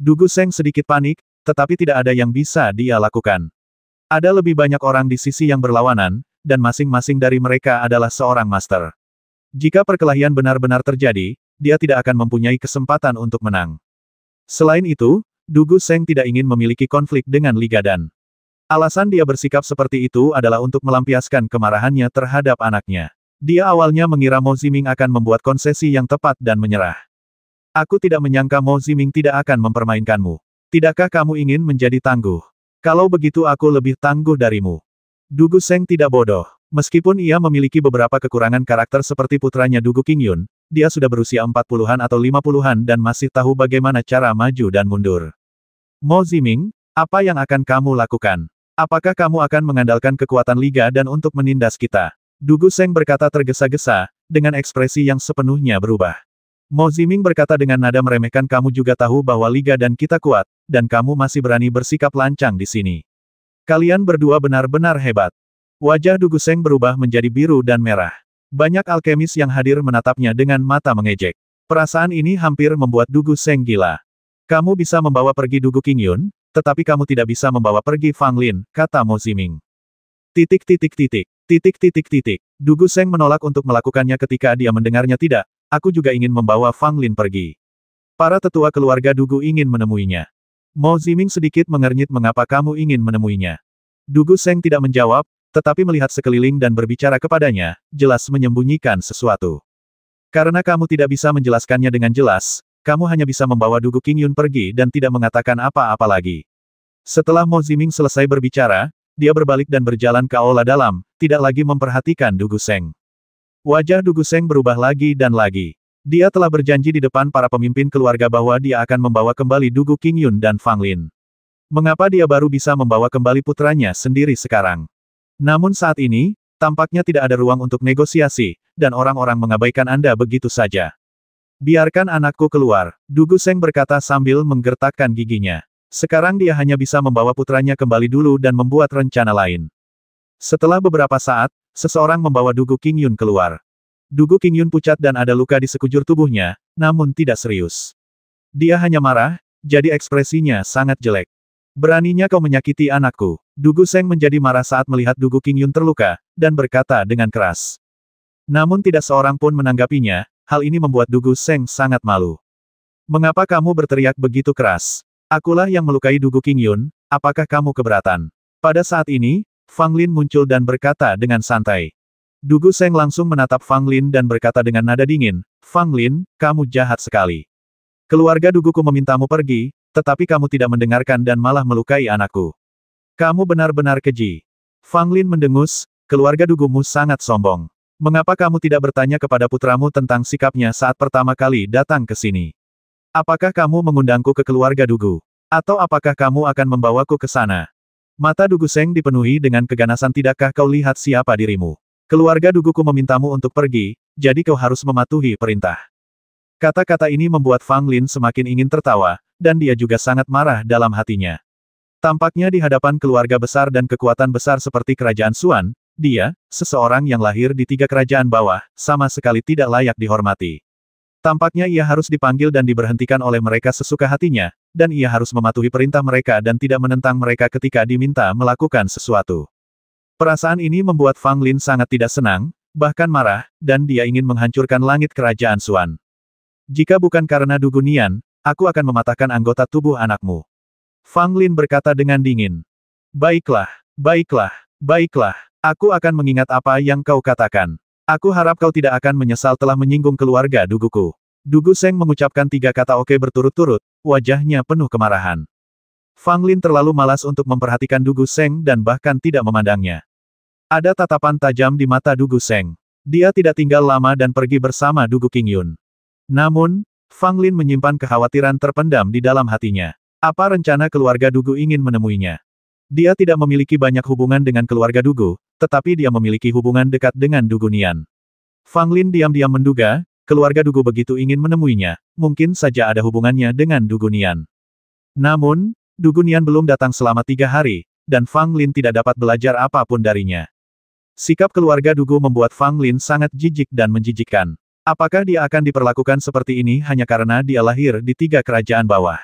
Dugu Seng sedikit panik, tetapi tidak ada yang bisa dia lakukan. Ada lebih banyak orang di sisi yang berlawanan, dan masing-masing dari mereka adalah seorang master. Jika perkelahian benar-benar terjadi, dia tidak akan mempunyai kesempatan untuk menang. Selain itu, Dugu Seng tidak ingin memiliki konflik dengan Li Gadan. Alasan dia bersikap seperti itu adalah untuk melampiaskan kemarahannya terhadap anaknya. Dia awalnya mengira Mo Ziming akan membuat konsesi yang tepat dan menyerah. Aku tidak menyangka Mo Ziming tidak akan mempermainkanmu. Tidakkah kamu ingin menjadi tangguh? Kalau begitu aku lebih tangguh darimu. Dugu Seng tidak bodoh. Meskipun ia memiliki beberapa kekurangan karakter seperti putranya Dugu Qingyun, dia sudah berusia 40-an atau 50-an dan masih tahu bagaimana cara maju dan mundur. Mo Ziming, apa yang akan kamu lakukan? Apakah kamu akan mengandalkan kekuatan Liga dan untuk menindas kita? Dugu Seng berkata tergesa-gesa, dengan ekspresi yang sepenuhnya berubah. Mo Ziming berkata dengan nada meremehkan, kamu juga tahu bahwa Liga dan kita kuat, dan kamu masih berani bersikap lancang di sini. Kalian berdua benar-benar hebat. Wajah Dugu Seng berubah menjadi biru dan merah. Banyak alkemis yang hadir menatapnya dengan mata mengejek. Perasaan ini hampir membuat Dugu Seng gila. Kamu bisa membawa pergi Dugu Qingyun, tetapi kamu tidak bisa membawa pergi Fang Lin, kata Mo Ziming. Dugu Seng menolak untuk melakukannya ketika dia mendengarnya tidak. Aku juga ingin membawa Fang Lin pergi. Para tetua keluarga Dugu ingin menemuinya. Mo Ziming sedikit mengernyit mengapa kamu ingin menemuinya. Dugu Seng tidak menjawab, tetapi melihat sekeliling dan berbicara kepadanya, jelas menyembunyikan sesuatu. Karena kamu tidak bisa menjelaskannya dengan jelas, kamu hanya bisa membawa Dugu Qingyun pergi dan tidak mengatakan apa-apa lagi. Setelah Mo Ziming selesai berbicara, dia berbalik dan berjalan ke aula dalam, tidak lagi memperhatikan Dugu Seng. Wajah Dugu Seng berubah lagi dan lagi. Dia telah berjanji di depan para pemimpin keluarga bahwa dia akan membawa kembali Dugu Qingyun dan Fang Lin. Mengapa dia baru bisa membawa kembali putranya sendiri sekarang? Namun saat ini, tampaknya tidak ada ruang untuk negosiasi, dan orang-orang mengabaikan Anda begitu saja. Biarkan anakku keluar, Dugu Seng berkata sambil menggertakkan giginya. Sekarang dia hanya bisa membawa putranya kembali dulu dan membuat rencana lain. Setelah beberapa saat, seseorang membawa Dugu Qingyun keluar. Dugu Qingyun pucat dan ada luka di sekujur tubuhnya, namun tidak serius. Dia hanya marah, jadi ekspresinya sangat jelek. Beraninya kau menyakiti anakku. Dugu Seng menjadi marah saat melihat Dugu Qingyun terluka, dan berkata dengan keras. Namun tidak seorang pun menanggapinya, hal ini membuat Dugu Seng sangat malu. Mengapa kamu berteriak begitu keras? Akulah yang melukai Dugu Qingyun, apakah kamu keberatan? Pada saat ini, Fang Lin muncul dan berkata dengan santai. Dugu Seng langsung menatap Fang Lin dan berkata dengan nada dingin, Fang Lin, kamu jahat sekali. Keluarga Duguku memintamu pergi, tetapi kamu tidak mendengarkan dan malah melukai anakku. Kamu benar-benar keji. Fang Lin mendengus, keluarga Dugumu sangat sombong. Mengapa kamu tidak bertanya kepada putramu tentang sikapnya saat pertama kali datang ke sini? Apakah kamu mengundangku ke keluarga Dugu? Atau apakah kamu akan membawaku ke sana? Mata Dugu Seng dipenuhi dengan keganasan. Tidakkah kau lihat siapa dirimu? Keluarga Duguku memintamu untuk pergi, jadi kau harus mematuhi perintah. Kata-kata ini membuat Fang Lin semakin ingin tertawa, dan dia juga sangat marah dalam hatinya. Tampaknya di hadapan keluarga besar dan kekuatan besar seperti Kerajaan Xuan, dia, seseorang yang lahir di 3 kerajaan bawah, sama sekali tidak layak dihormati. Tampaknya ia harus dipanggil dan diberhentikan oleh mereka sesuka hatinya, dan ia harus mematuhi perintah mereka dan tidak menentang mereka ketika diminta melakukan sesuatu. Perasaan ini membuat Fang Lin sangat tidak senang, bahkan marah, dan dia ingin menghancurkan langit Kerajaan Xuan. Jika bukan karena Dugu Nian, aku akan mematahkan anggota tubuh anakmu. Fang Lin berkata dengan dingin. Baiklah, baiklah, baiklah, aku akan mengingat apa yang kau katakan. Aku harap kau tidak akan menyesal telah menyinggung keluarga Duguku. Dugu Seng mengucapkan 3 kata oke berturut-turut, wajahnya penuh kemarahan. Fang Lin terlalu malas untuk memperhatikan Dugu Seng dan bahkan tidak memandangnya. Ada tatapan tajam di mata Dugu Seng. Dia tidak tinggal lama dan pergi bersama Dugu Qingyun. Namun, Fang Lin menyimpan kekhawatiran terpendam di dalam hatinya. Apa rencana keluarga Dugu ingin menemuinya? Dia tidak memiliki banyak hubungan dengan keluarga Dugu, tetapi dia memiliki hubungan dekat dengan Dugu Nian. Fang Lin diam-diam menduga, keluarga Dugu begitu ingin menemuinya, mungkin saja ada hubungannya dengan Dugu Nian. Namun, Dugu Nian belum datang selama 3 hari, dan Fang Lin tidak dapat belajar apapun darinya. Sikap keluarga Dugu membuat Fang Lin sangat jijik dan menjijikkan. Apakah dia akan diperlakukan seperti ini hanya karena dia lahir di 3 kerajaan bawah?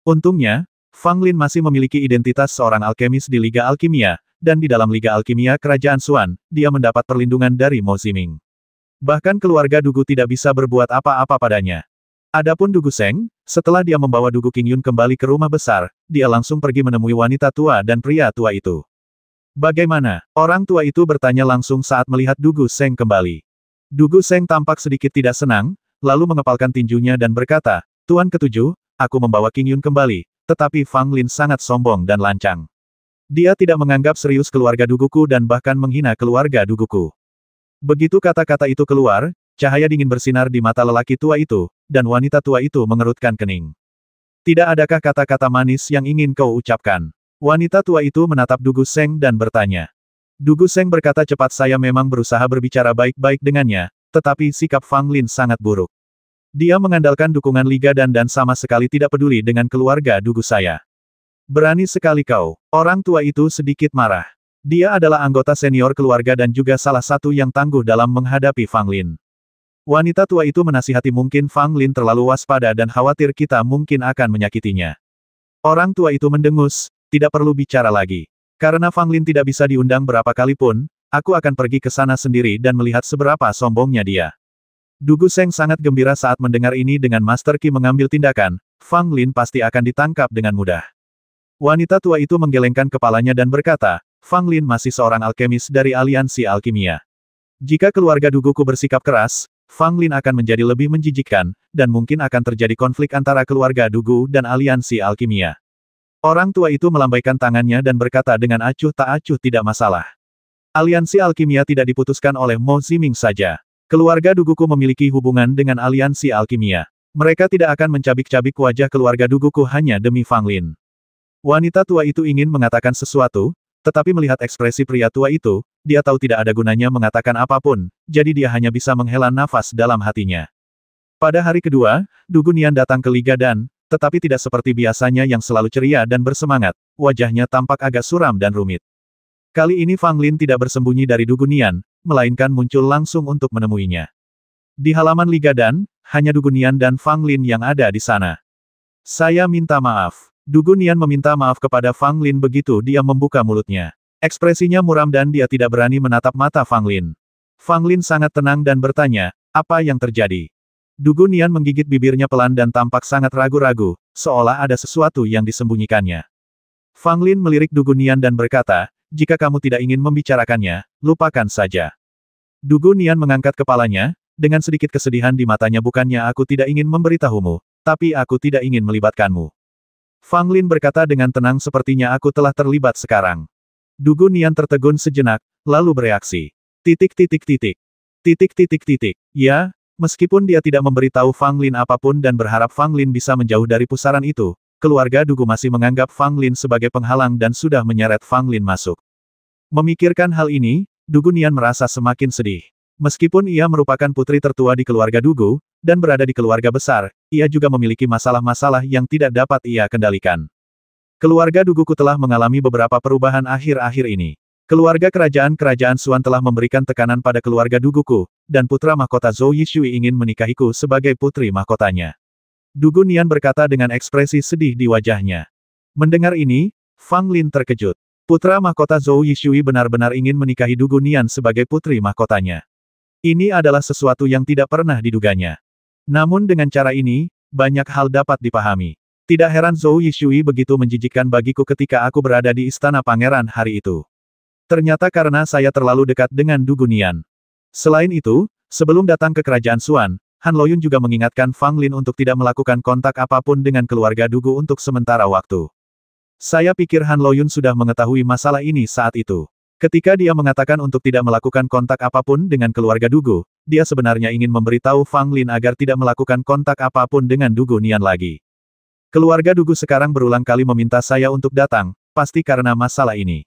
Untungnya, Fang Lin masih memiliki identitas seorang alkemis di Liga Alkimia, dan di dalam Liga Alkimia Kerajaan Xuan, dia mendapat perlindungan dari Mo Ziming. Bahkan keluarga Dugu tidak bisa berbuat apa-apa padanya. Adapun Dugu Seng, setelah dia membawa Dugu Qingyun kembali ke rumah besar, dia langsung pergi menemui wanita tua dan pria tua itu. Bagaimana? Orang tua itu bertanya langsung saat melihat Dugu Seng kembali. Dugu Seng tampak sedikit tidak senang, lalu mengepalkan tinjunya dan berkata, "Tuan ketujuh, aku membawa Qingyun kembali." Tetapi Fang Lin sangat sombong dan lancang. Dia tidak menganggap serius keluarga Duguku dan bahkan menghina keluarga Duguku. Begitu kata-kata itu keluar, cahaya dingin bersinar di mata lelaki tua itu, dan wanita tua itu mengerutkan kening. Tidak adakah kata-kata manis yang ingin kau ucapkan? Wanita tua itu menatap Dugu Seng dan bertanya. Dugu Seng berkata cepat, saya memang berusaha berbicara baik-baik dengannya, tetapi sikap Fang Lin sangat buruk. Dia mengandalkan dukungan Liga dan sama sekali tidak peduli dengan keluarga Dugu saya. Berani sekali kau. Orang tua itu sedikit marah. Dia adalah anggota senior keluarga dan juga salah satu yang tangguh dalam menghadapi Fang Lin. Wanita tua itu menasihati mungkin Fang Lin terlalu waspada dan khawatir kita mungkin akan menyakitinya. Orang tua itu mendengus, tidak perlu bicara lagi. Karena Fang Lin tidak bisa diundang berapa kali pun, aku akan pergi ke sana sendiri dan melihat seberapa sombongnya dia. Dugu Seng sangat gembira saat mendengar ini. Dengan Master Qi mengambil tindakan, Fang Lin pasti akan ditangkap dengan mudah. Wanita tua itu menggelengkan kepalanya dan berkata, Fang Lin masih seorang alkemis dari aliansi alkimia. Jika keluarga Duguku bersikap keras, Fang Lin akan menjadi lebih menjijikkan, dan mungkin akan terjadi konflik antara keluarga Dugu dan aliansi alkimia. Orang tua itu melambaikan tangannya dan berkata dengan acuh tak acuh, tidak masalah. Aliansi alkimia tidak diputuskan oleh Mo Ziming saja. Keluarga Duguku memiliki hubungan dengan aliansi alkimia. Mereka tidak akan mencabik-cabik wajah keluarga Duguku hanya demi Fang Lin. Wanita tua itu ingin mengatakan sesuatu, tetapi melihat ekspresi pria tua itu, dia tahu tidak ada gunanya mengatakan apapun, jadi dia hanya bisa menghela nafas dalam hatinya. Pada hari kedua, Dugu Nian datang ke Liga dan, tetapi tidak seperti biasanya yang selalu ceria dan bersemangat, wajahnya tampak agak suram dan rumit. Kali ini Fang Lin tidak bersembunyi dari Dugu Nian, melainkan muncul langsung untuk menemuinya. Di halaman Liga dan, hanya Dugu Nian dan Fang Lin yang ada di sana. Saya minta maaf. Dugu Nian meminta maaf kepada Fang Lin begitu dia membuka mulutnya. Ekspresinya muram dan dia tidak berani menatap mata Fang Lin. Fang Lin sangat tenang dan bertanya, apa yang terjadi? Dugu Nian menggigit bibirnya pelan dan tampak sangat ragu-ragu, seolah ada sesuatu yang disembunyikannya. Fang Lin melirik Dugu Nian dan berkata, jika kamu tidak ingin membicarakannya, lupakan saja. Dugu Nian mengangkat kepalanya, dengan sedikit kesedihan di matanya. Bukannya aku tidak ingin memberitahumu, tapi aku tidak ingin melibatkanmu. Fang Lin berkata dengan tenang, sepertinya aku telah terlibat sekarang. Dugu Nian tertegun sejenak, lalu bereaksi. Ya, meskipun dia tidak memberitahu Fang Lin apapun dan berharap Fang Lin bisa menjauh dari pusaran itu, keluarga Dugu masih menganggap Fang Lin sebagai penghalang dan sudah menyeret Fang Lin masuk. Memikirkan hal ini, Dugu Nian merasa semakin sedih. Meskipun ia merupakan putri tertua di keluarga Dugu, dan berada di keluarga besar, ia juga memiliki masalah-masalah yang tidak dapat ia kendalikan. Keluarga Duguku telah mengalami beberapa perubahan akhir-akhir ini. Keluarga kerajaan Xuan telah memberikan tekanan pada keluarga Duguku, dan putra mahkota Zhou Yishui ingin menikahiku sebagai putri mahkotanya. Dugu Nian berkata dengan ekspresi sedih di wajahnya. Mendengar ini, Fang Lin terkejut. Putra mahkota Zhou Yishui benar-benar ingin menikahi Dugu Nian sebagai putri mahkotanya. Ini adalah sesuatu yang tidak pernah diduganya. Namun dengan cara ini, banyak hal dapat dipahami. Tidak heran Zhou Yishui begitu menjijikkan bagiku ketika aku berada di istana pangeran hari itu. Ternyata karena saya terlalu dekat dengan Dugu Nian. Selain itu, sebelum datang ke kerajaan Xuan, Han Loyun juga mengingatkan Fang Lin untuk tidak melakukan kontak apapun dengan keluarga Dugu untuk sementara waktu. Saya pikir Han Loyun sudah mengetahui masalah ini saat itu. Ketika dia mengatakan untuk tidak melakukan kontak apapun dengan keluarga Dugu, dia sebenarnya ingin memberitahu Fang Lin agar tidak melakukan kontak apapun dengan Dugu Nian lagi. Keluarga Dugu sekarang berulang kali meminta saya untuk datang, pasti karena masalah ini.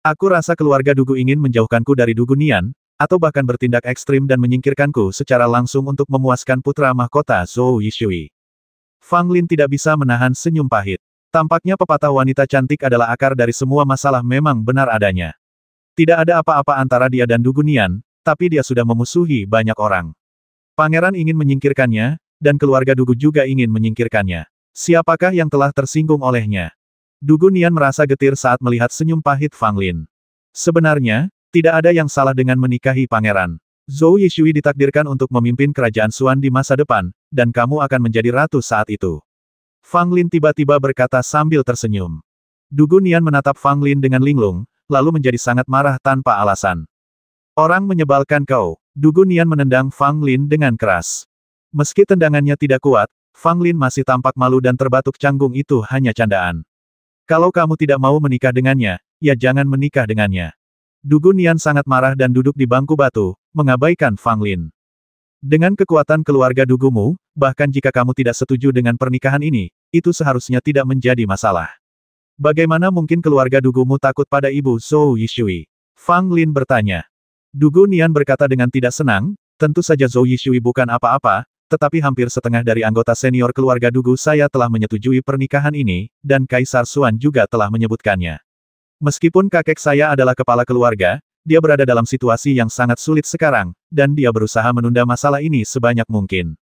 Aku rasa keluarga Dugu ingin menjauhkanku dari Dugu Nian, atau bahkan bertindak ekstrim dan menyingkirkanku secara langsung untuk memuaskan putra mahkota Zhou Yishui. Fang Lin tidak bisa menahan senyum pahit. Tampaknya pepatah wanita cantik adalah akar dari semua masalah memang benar adanya. Tidak ada apa-apa antara dia dan Dugu Nian, tapi dia sudah memusuhi banyak orang. Pangeran ingin menyingkirkannya, dan keluarga Dugu juga ingin menyingkirkannya. Siapakah yang telah tersinggung olehnya? Dugu Nian merasa getir saat melihat senyum pahit Fang Lin. Sebenarnya, tidak ada yang salah dengan menikahi pangeran. Zhou Yishui ditakdirkan untuk memimpin kerajaan Xuan di masa depan, dan kamu akan menjadi ratu saat itu. Fang Lin tiba-tiba berkata sambil tersenyum. Dugu Nian menatap Fang Lin dengan linglung, lalu menjadi sangat marah tanpa alasan. Orang menyebalkan kau. Dugu Nian menendang Fang Lin dengan keras. Meski tendangannya tidak kuat, Fang Lin masih tampak malu dan terbatuk canggung itu hanya candaan. Kalau kamu tidak mau menikah dengannya, ya jangan menikah dengannya. Dugu Nian sangat marah dan duduk di bangku batu, mengabaikan Fang Lin. Dengan kekuatan keluarga Dugumu, bahkan jika kamu tidak setuju dengan pernikahan ini, itu seharusnya tidak menjadi masalah. Bagaimana mungkin keluarga Dugumu takut pada ibu Zhou Yishui? Fang Lin bertanya. Dugu Nian berkata dengan tidak senang, tentu saja Zhou Yishui bukan apa-apa, tetapi hampir setengah dari anggota senior keluarga Dugu saya telah menyetujui pernikahan ini, dan Kaisar Xuan juga telah menyebutkannya. Meskipun kakek saya adalah kepala keluarga, dia berada dalam situasi yang sangat sulit sekarang, dan dia berusaha menunda masalah ini sebanyak mungkin.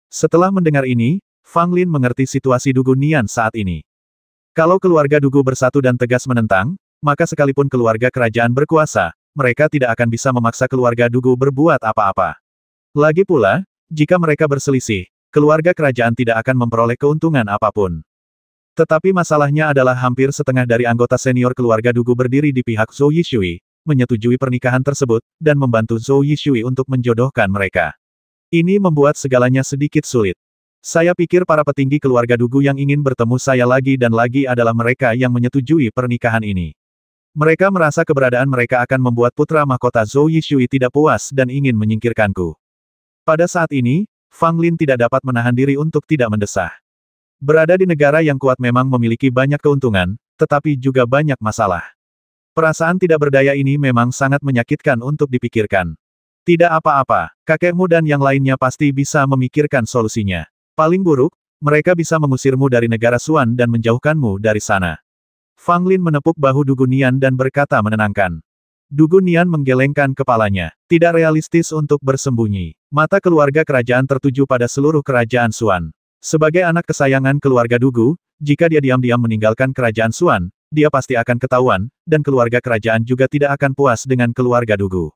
Setelah mendengar ini, Fang Lin mengerti situasi Dugu Nian saat ini. Kalau keluarga Dugu bersatu dan tegas menentang, maka sekalipun keluarga kerajaan berkuasa, mereka tidak akan bisa memaksa keluarga Dugu berbuat apa-apa. Lagi pula, jika mereka berselisih, keluarga kerajaan tidak akan memperoleh keuntungan apapun. Tetapi masalahnya adalah hampir setengah dari anggota senior keluarga Dugu berdiri di pihak Zhou Yishui, menyetujui pernikahan tersebut, dan membantu Zhou Yishui untuk menjodohkan mereka. Ini membuat segalanya sedikit sulit. Saya pikir para petinggi keluarga Dugu yang ingin bertemu saya lagi dan lagi adalah mereka yang menyetujui pernikahan ini. Mereka merasa keberadaan mereka akan membuat putra mahkota Zhou Yishui tidak puas dan ingin menyingkirkanku. Pada saat ini, Fang Lin tidak dapat menahan diri untuk tidak mendesah. Berada di negara yang kuat memang memiliki banyak keuntungan, tetapi juga banyak masalah. Perasaan tidak berdaya ini memang sangat menyakitkan untuk dipikirkan. Tidak apa-apa, kakekmu dan yang lainnya pasti bisa memikirkan solusinya. Paling buruk, mereka bisa mengusirmu dari negara Xuan dan menjauhkanmu dari sana. Fang Lin menepuk bahu Dugu Nian dan berkata menenangkan. Dugu Nian menggelengkan kepalanya. Tidak realistis untuk bersembunyi. Mata keluarga kerajaan tertuju pada seluruh kerajaan Xuan. Sebagai anak kesayangan keluarga Dugu, jika dia diam-diam meninggalkan kerajaan Xuan, dia pasti akan ketahuan, dan keluarga kerajaan juga tidak akan puas dengan keluarga Dugu.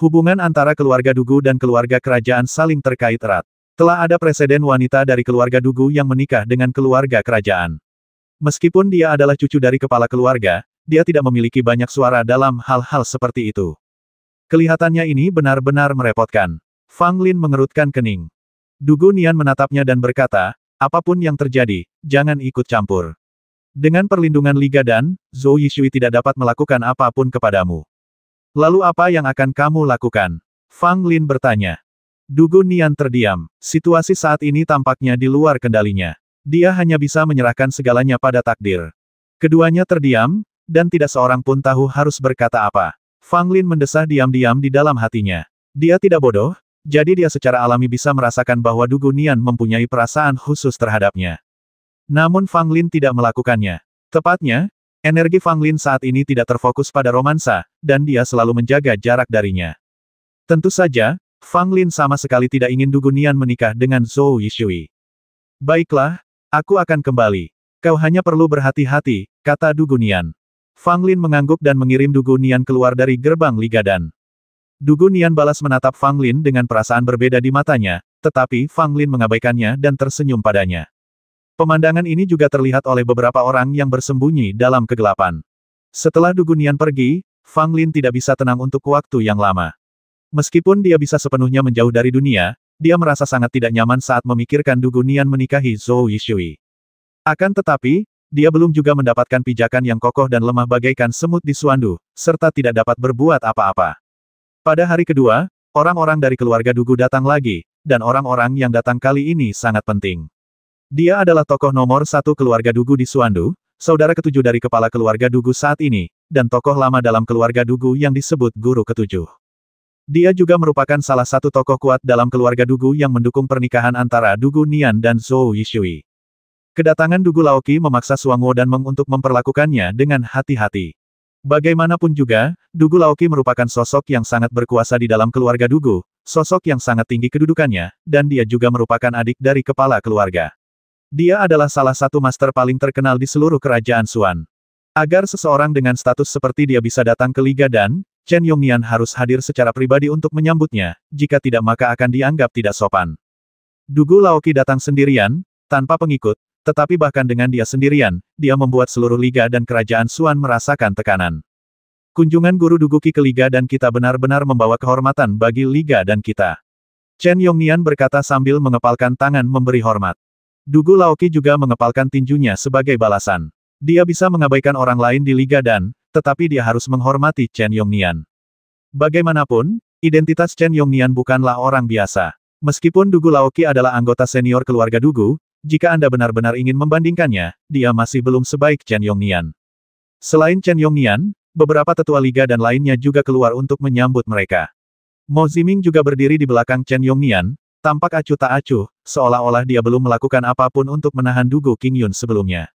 Hubungan antara keluarga Dugu dan keluarga kerajaan saling terkait erat. Telah ada presiden wanita dari keluarga Dugu yang menikah dengan keluarga kerajaan. Meskipun dia adalah cucu dari kepala keluarga, dia tidak memiliki banyak suara dalam hal-hal seperti itu. Kelihatannya ini benar-benar merepotkan. Fang Lin mengerutkan kening. Dugu Nian menatapnya dan berkata, apapun yang terjadi, jangan ikut campur. Dengan perlindungan Liga Dan, Zhou Yishui tidak dapat melakukan apapun kepadamu. Lalu apa yang akan kamu lakukan? Fang Lin bertanya. Dugu Nian terdiam. Situasi saat ini tampaknya di luar kendalinya. Dia hanya bisa menyerahkan segalanya pada takdir. Keduanya terdiam, dan tidak seorang pun tahu harus berkata apa. Fang Lin mendesah diam-diam di dalam hatinya. Dia tidak bodoh, jadi dia secara alami bisa merasakan bahwa Dugu Nian mempunyai perasaan khusus terhadapnya. Namun Fang Lin tidak melakukannya. Tepatnya, energi Fang Lin saat ini tidak terfokus pada romansa, dan dia selalu menjaga jarak darinya. Tentu saja, Fang Lin sama sekali tidak ingin Dugu Nian menikah dengan Zhou Yishui. Baiklah, aku akan kembali. Kau hanya perlu berhati-hati, kata Dugu Nian. Fang Lin mengangguk dan mengirim Dugu Nian keluar dari gerbang Liga Dan. Dugu Nian balas menatap Fang Lin dengan perasaan berbeda di matanya, tetapi Fang Lin mengabaikannya dan tersenyum padanya. Pemandangan ini juga terlihat oleh beberapa orang yang bersembunyi dalam kegelapan. Setelah Dugu Nian pergi, Fang Lin tidak bisa tenang untuk waktu yang lama. Meskipun dia bisa sepenuhnya menjauh dari dunia, dia merasa sangat tidak nyaman saat memikirkan Dugu Nian menikahi Zhou Yishui. Akan tetapi, dia belum juga mendapatkan pijakan yang kokoh dan lemah bagaikan semut di Xuandu, serta tidak dapat berbuat apa-apa. Pada hari kedua, orang-orang dari keluarga Dugu datang lagi, dan orang-orang yang datang kali ini sangat penting. Dia adalah tokoh nomor satu keluarga Dugu di Xuandu, saudara ketujuh dari kepala keluarga Dugu saat ini, dan tokoh lama dalam keluarga Dugu yang disebut Guru Ketujuh. Dia juga merupakan salah satu tokoh kuat dalam keluarga Dugu yang mendukung pernikahan antara Dugu Nian dan Zhou Yishui. Kedatangan Dugu Laoqi memaksa Suangwo dan Meng untuk memperlakukannya dengan hati-hati. Bagaimanapun juga, Dugu Laoqi merupakan sosok yang sangat berkuasa di dalam keluarga Dugu, sosok yang sangat tinggi kedudukannya, dan dia juga merupakan adik dari kepala keluarga. Dia adalah salah satu master paling terkenal di seluruh kerajaan Xuan. Agar seseorang dengan status seperti dia bisa datang ke Liga Dan, Chen Yongnian harus hadir secara pribadi untuk menyambutnya, jika tidak maka akan dianggap tidak sopan. Dugu Laoqi datang sendirian, tanpa pengikut, tetapi bahkan dengan dia sendirian, dia membuat seluruh Liga dan kerajaan Xuan merasakan tekanan. Kunjungan guru Dugu Qi ke Liga dan kita benar-benar membawa kehormatan bagi Liga dan kita. Chen Yongnian berkata sambil mengepalkan tangan memberi hormat. Dugu Laoqi juga mengepalkan tinjunya sebagai balasan. Dia bisa mengabaikan orang lain di Liga Dan, tetapi dia harus menghormati Chen Yongnian. Bagaimanapun, identitas Chen Yongnian bukanlah orang biasa. Meskipun Dugu Laoqi adalah anggota senior keluarga Dugu, jika Anda benar-benar ingin membandingkannya, dia masih belum sebaik Chen Yongnian. Selain Chen Yongnian, beberapa tetua Liga dan lainnya juga keluar untuk menyambut mereka. Mo Ziming juga berdiri di belakang Chen Yongnian, tampak acuh tak acuh, seolah-olah dia belum melakukan apapun untuk menahan Dugu Qingyun sebelumnya.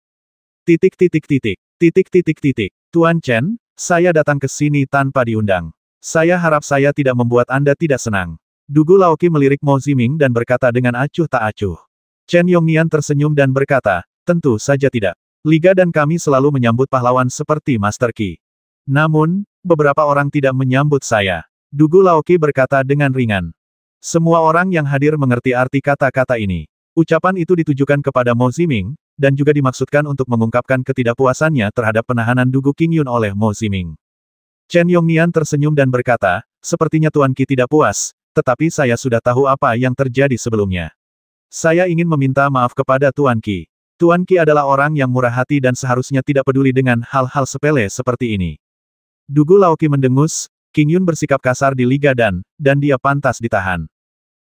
Tuan Chen, saya datang ke sini tanpa diundang. Saya harap saya tidak membuat Anda tidak senang. Dugu Laoqi melirik Mo Ziming dan berkata dengan acuh tak acuh. Chen Yongnian tersenyum dan berkata, tentu saja tidak. Liga dan kami selalu menyambut pahlawan seperti Master Qi. Namun, beberapa orang tidak menyambut saya. Dugu Laoqi berkata dengan ringan. Semua orang yang hadir mengerti arti kata-kata ini. Ucapan itu ditujukan kepada Mo Ziming, dan juga dimaksudkan untuk mengungkapkan ketidakpuasannya terhadap penahanan Dugu Qingyun oleh Mo Ziming. Chen Yongnian tersenyum dan berkata, sepertinya Tuan Qi tidak puas, tetapi saya sudah tahu apa yang terjadi sebelumnya. Saya ingin meminta maaf kepada Tuan Qi. Tuan Qi adalah orang yang murah hati dan seharusnya tidak peduli dengan hal-hal sepele seperti ini. Dugu Laoqi mendengus, Qingyun bersikap kasar di Liga Dan dia pantas ditahan.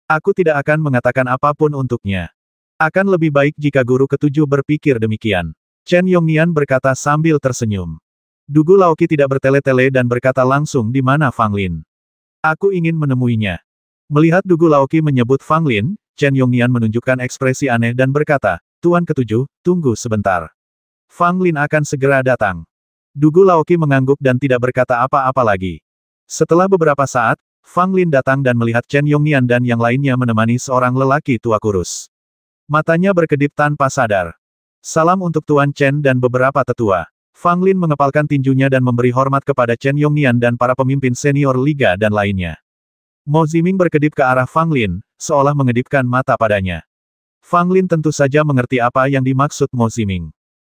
Aku tidak akan mengatakan apapun untuknya. Akan lebih baik jika guru ketujuh berpikir demikian. Chen Yongnian berkata sambil tersenyum. Dugu Laoqi tidak bertele-tele dan berkata langsung di mana Fang Lin. Aku ingin menemuinya. Melihat Dugu Laoqi menyebut Fang Lin, Chen Yongnian menunjukkan ekspresi aneh dan berkata, Tuan ketujuh, tunggu sebentar. Fang Lin akan segera datang. Dugu Laoqi mengangguk dan tidak berkata apa-apa lagi. Setelah beberapa saat, Fang Lin datang dan melihat Chen Yongnian dan yang lainnya menemani seorang lelaki tua kurus. Matanya berkedip tanpa sadar. Salam untuk Tuan Chen dan beberapa tetua. Fang Lin mengepalkan tinjunya dan memberi hormat kepada Chen Yongnian dan para pemimpin senior Liga dan lainnya. Mo Ziming berkedip ke arah Fang Lin, seolah mengedipkan mata padanya. Fang Lin tentu saja mengerti apa yang dimaksud Mo Ziming.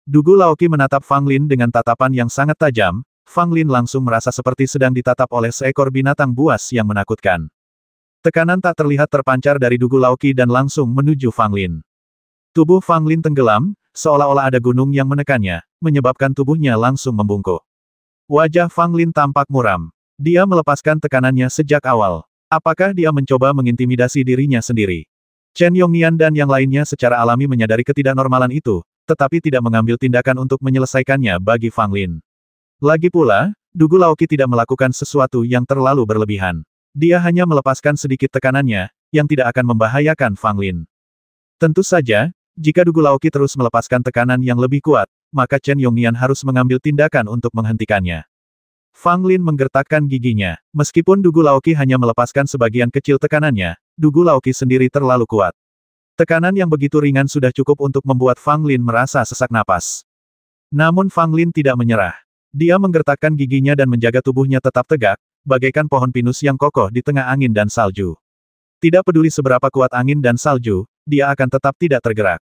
Dugu Laoqi menatap Fang Lin dengan tatapan yang sangat tajam. Fang Lin langsung merasa seperti sedang ditatap oleh seekor binatang buas yang menakutkan. Tekanan tak terlihat terpancar dari Dugu Laoqi dan langsung menuju Fang Lin. Tubuh Fang Lin tenggelam, seolah-olah ada gunung yang menekannya, menyebabkan tubuhnya langsung membungkuk. Wajah Fang Lin tampak muram. Dia melepaskan tekanannya sejak awal. Apakah dia mencoba mengintimidasi dirinya sendiri? Chen Yongnian dan yang lainnya secara alami menyadari ketidaknormalan itu, tetapi tidak mengambil tindakan untuk menyelesaikannya bagi Fang Lin. Lagi pula, Dugu Laoqi tidak melakukan sesuatu yang terlalu berlebihan. Dia hanya melepaskan sedikit tekanannya, yang tidak akan membahayakan Fang Lin. Tentu saja, jika Dugu Laoqi terus melepaskan tekanan yang lebih kuat, maka Chen Yongnian harus mengambil tindakan untuk menghentikannya. Fang Lin menggertakkan giginya. Meskipun Dugu Laoqi hanya melepaskan sebagian kecil tekanannya, Dugu Laoqi sendiri terlalu kuat. Tekanan yang begitu ringan sudah cukup untuk membuat Fang Lin merasa sesak napas. Namun Fang Lin tidak menyerah. Dia menggertakkan giginya dan menjaga tubuhnya tetap tegak, bagaikan pohon pinus yang kokoh di tengah angin dan salju. Tidak peduli seberapa kuat angin dan salju, dia akan tetap tidak tergerak.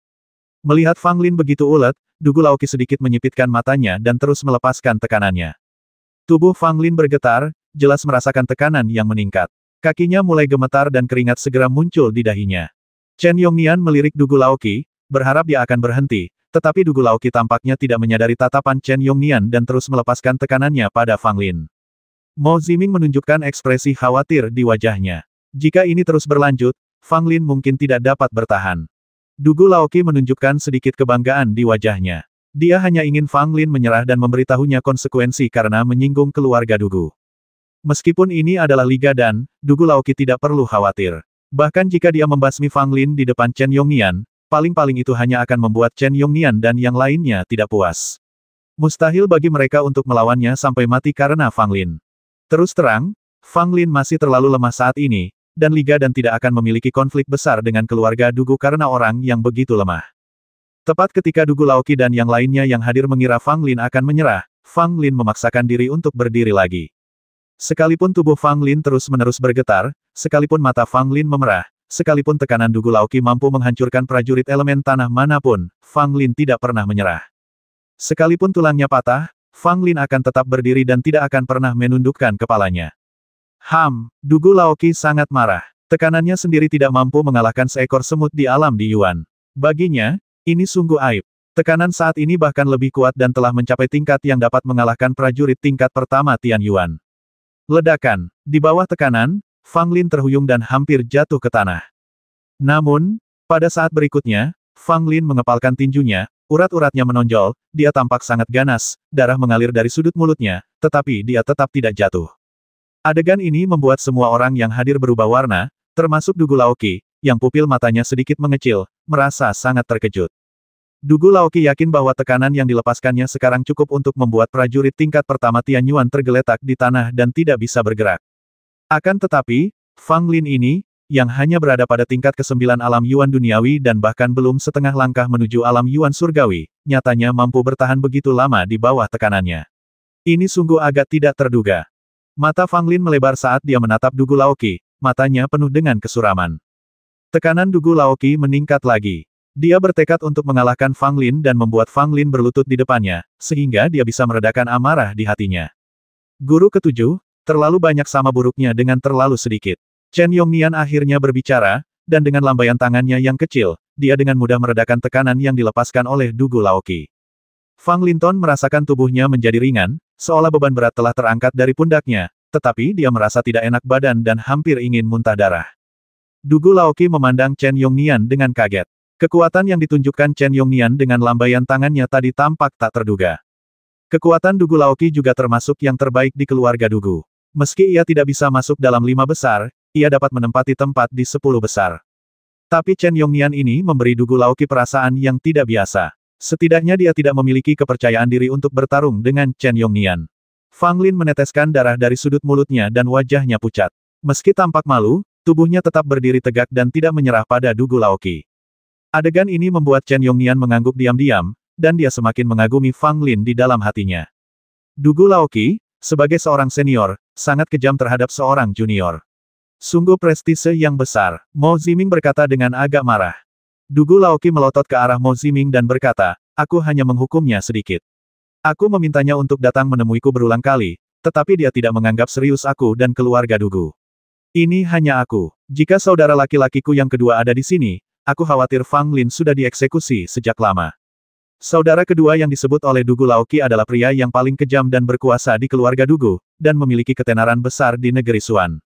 Melihat Fang Lin begitu ulet, Dugu Laoqi sedikit menyipitkan matanya dan terus melepaskan tekanannya. Tubuh Fang Lin bergetar, jelas merasakan tekanan yang meningkat. Kakinya mulai gemetar dan keringat segera muncul di dahinya. Chen Yongnian melirik Dugu Laoqi, berharap dia akan berhenti, tetapi Dugu Laoqi tampaknya tidak menyadari tatapan Chen Yongnian dan terus melepaskan tekanannya pada Fang Lin. Mo Ziming menunjukkan ekspresi khawatir di wajahnya. Jika ini terus berlanjut, Fang Lin mungkin tidak dapat bertahan. Dugu Laoqi menunjukkan sedikit kebanggaan di wajahnya. Dia hanya ingin Fang Lin menyerah dan memberitahunya konsekuensi karena menyinggung keluarga Dugu. Meskipun ini adalah Liga Dan, Dugu Laoqi tidak perlu khawatir. Bahkan jika dia membasmi Fang Lin di depan Chen Yongnian, paling-paling itu hanya akan membuat Chen Yongnian dan yang lainnya tidak puas. Mustahil bagi mereka untuk melawannya sampai mati karena Fang Lin. Terus terang, Fang Lin masih terlalu lemah saat ini, dan Liga Dan tidak akan memiliki konflik besar dengan keluarga Dugu karena orang yang begitu lemah. Tepat ketika Dugu Laoqi dan yang lainnya yang hadir mengira Fang Lin akan menyerah, Fang Lin memaksakan diri untuk berdiri lagi. Sekalipun tubuh Fang Lin terus-menerus bergetar, sekalipun mata Fang Lin memerah, sekalipun tekanan Dugu Laoqi mampu menghancurkan prajurit elemen tanah manapun, Fang Lin tidak pernah menyerah. Sekalipun tulangnya patah, Fang Lin akan tetap berdiri dan tidak akan pernah menundukkan kepalanya. Dugu Laoqi sangat marah. Tekanannya sendiri tidak mampu mengalahkan seekor semut di alam di Yuan. Baginya, ini sungguh aib. Tekanan saat ini bahkan lebih kuat dan telah mencapai tingkat yang dapat mengalahkan prajurit tingkat pertama Tian Yuan. Ledakan. Di bawah tekanan, Fang Lin terhuyung dan hampir jatuh ke tanah. Namun, pada saat berikutnya, Fang Lin mengepalkan tinjunya, urat-uratnya menonjol, dia tampak sangat ganas, darah mengalir dari sudut mulutnya, tetapi dia tetap tidak jatuh. Adegan ini membuat semua orang yang hadir berubah warna, termasuk Dugu Laoqi, yang pupil matanya sedikit mengecil, merasa sangat terkejut. Dugu Laoqi yakin bahwa tekanan yang dilepaskannya sekarang cukup untuk membuat prajurit tingkat pertama Tian Yuan tergeletak di tanah dan tidak bisa bergerak. Akan tetapi, Fang Lin ini, yang hanya berada pada tingkat ke-9 alam Yuan duniawi dan bahkan belum setengah langkah menuju alam Yuan surgawi, nyatanya mampu bertahan begitu lama di bawah tekanannya. Ini sungguh agak tidak terduga. Mata Fang Lin melebar saat dia menatap Dugu Laoqi, matanya penuh dengan kesuraman. Tekanan Dugu Laoqi meningkat lagi. Dia bertekad untuk mengalahkan Fang Lin dan membuat Fang Lin berlutut di depannya, sehingga dia bisa meredakan amarah di hatinya. Guru ketujuh, terlalu banyak sama buruknya dengan terlalu sedikit. Chen Yongnian akhirnya berbicara, dan dengan lambaian tangannya yang kecil, dia dengan mudah meredakan tekanan yang dilepaskan oleh Dugu Laoqi. Fang Linton merasakan tubuhnya menjadi ringan, seolah beban berat telah terangkat dari pundaknya, tetapi dia merasa tidak enak badan dan hampir ingin muntah darah. Dugu Laoqi memandang Chen Yongnian dengan kaget. Kekuatan yang ditunjukkan Chen Yongnian dengan lambaian tangannya tadi tampak tak terduga. Kekuatan Dugu Laoqi juga termasuk yang terbaik di keluarga Dugu. Meski ia tidak bisa masuk dalam 5 besar, ia dapat menempati tempat di 10 besar. Tapi Chen Yongnian ini memberi Dugu Laoqi perasaan yang tidak biasa. Setidaknya dia tidak memiliki kepercayaan diri untuk bertarung dengan Chen Yongnian. Fang Lin meneteskan darah dari sudut mulutnya dan wajahnya pucat. Meski tampak malu, tubuhnya tetap berdiri tegak dan tidak menyerah pada Dugu Laoqi. Adegan ini membuat Chen Yongnian mengangguk diam-diam, dan dia semakin mengagumi Fang Lin di dalam hatinya. Dugu Laoqi, sebagai seorang senior, sangat kejam terhadap seorang junior. Sungguh prestise yang besar, Mo Ziming berkata dengan agak marah. Dugu Laoqi melotot ke arah Mo Ziming dan berkata, aku hanya menghukumnya sedikit. Aku memintanya untuk datang menemuiku berulang kali, tetapi dia tidak menganggap serius aku dan keluarga Dugu. Ini hanya aku. Jika saudara laki-lakiku yang kedua ada di sini, aku khawatir Fang Lin sudah dieksekusi sejak lama. Saudara kedua yang disebut oleh Dugu Laoqi adalah pria yang paling kejam dan berkuasa di keluarga Dugu, dan memiliki ketenaran besar di negeri Xuan.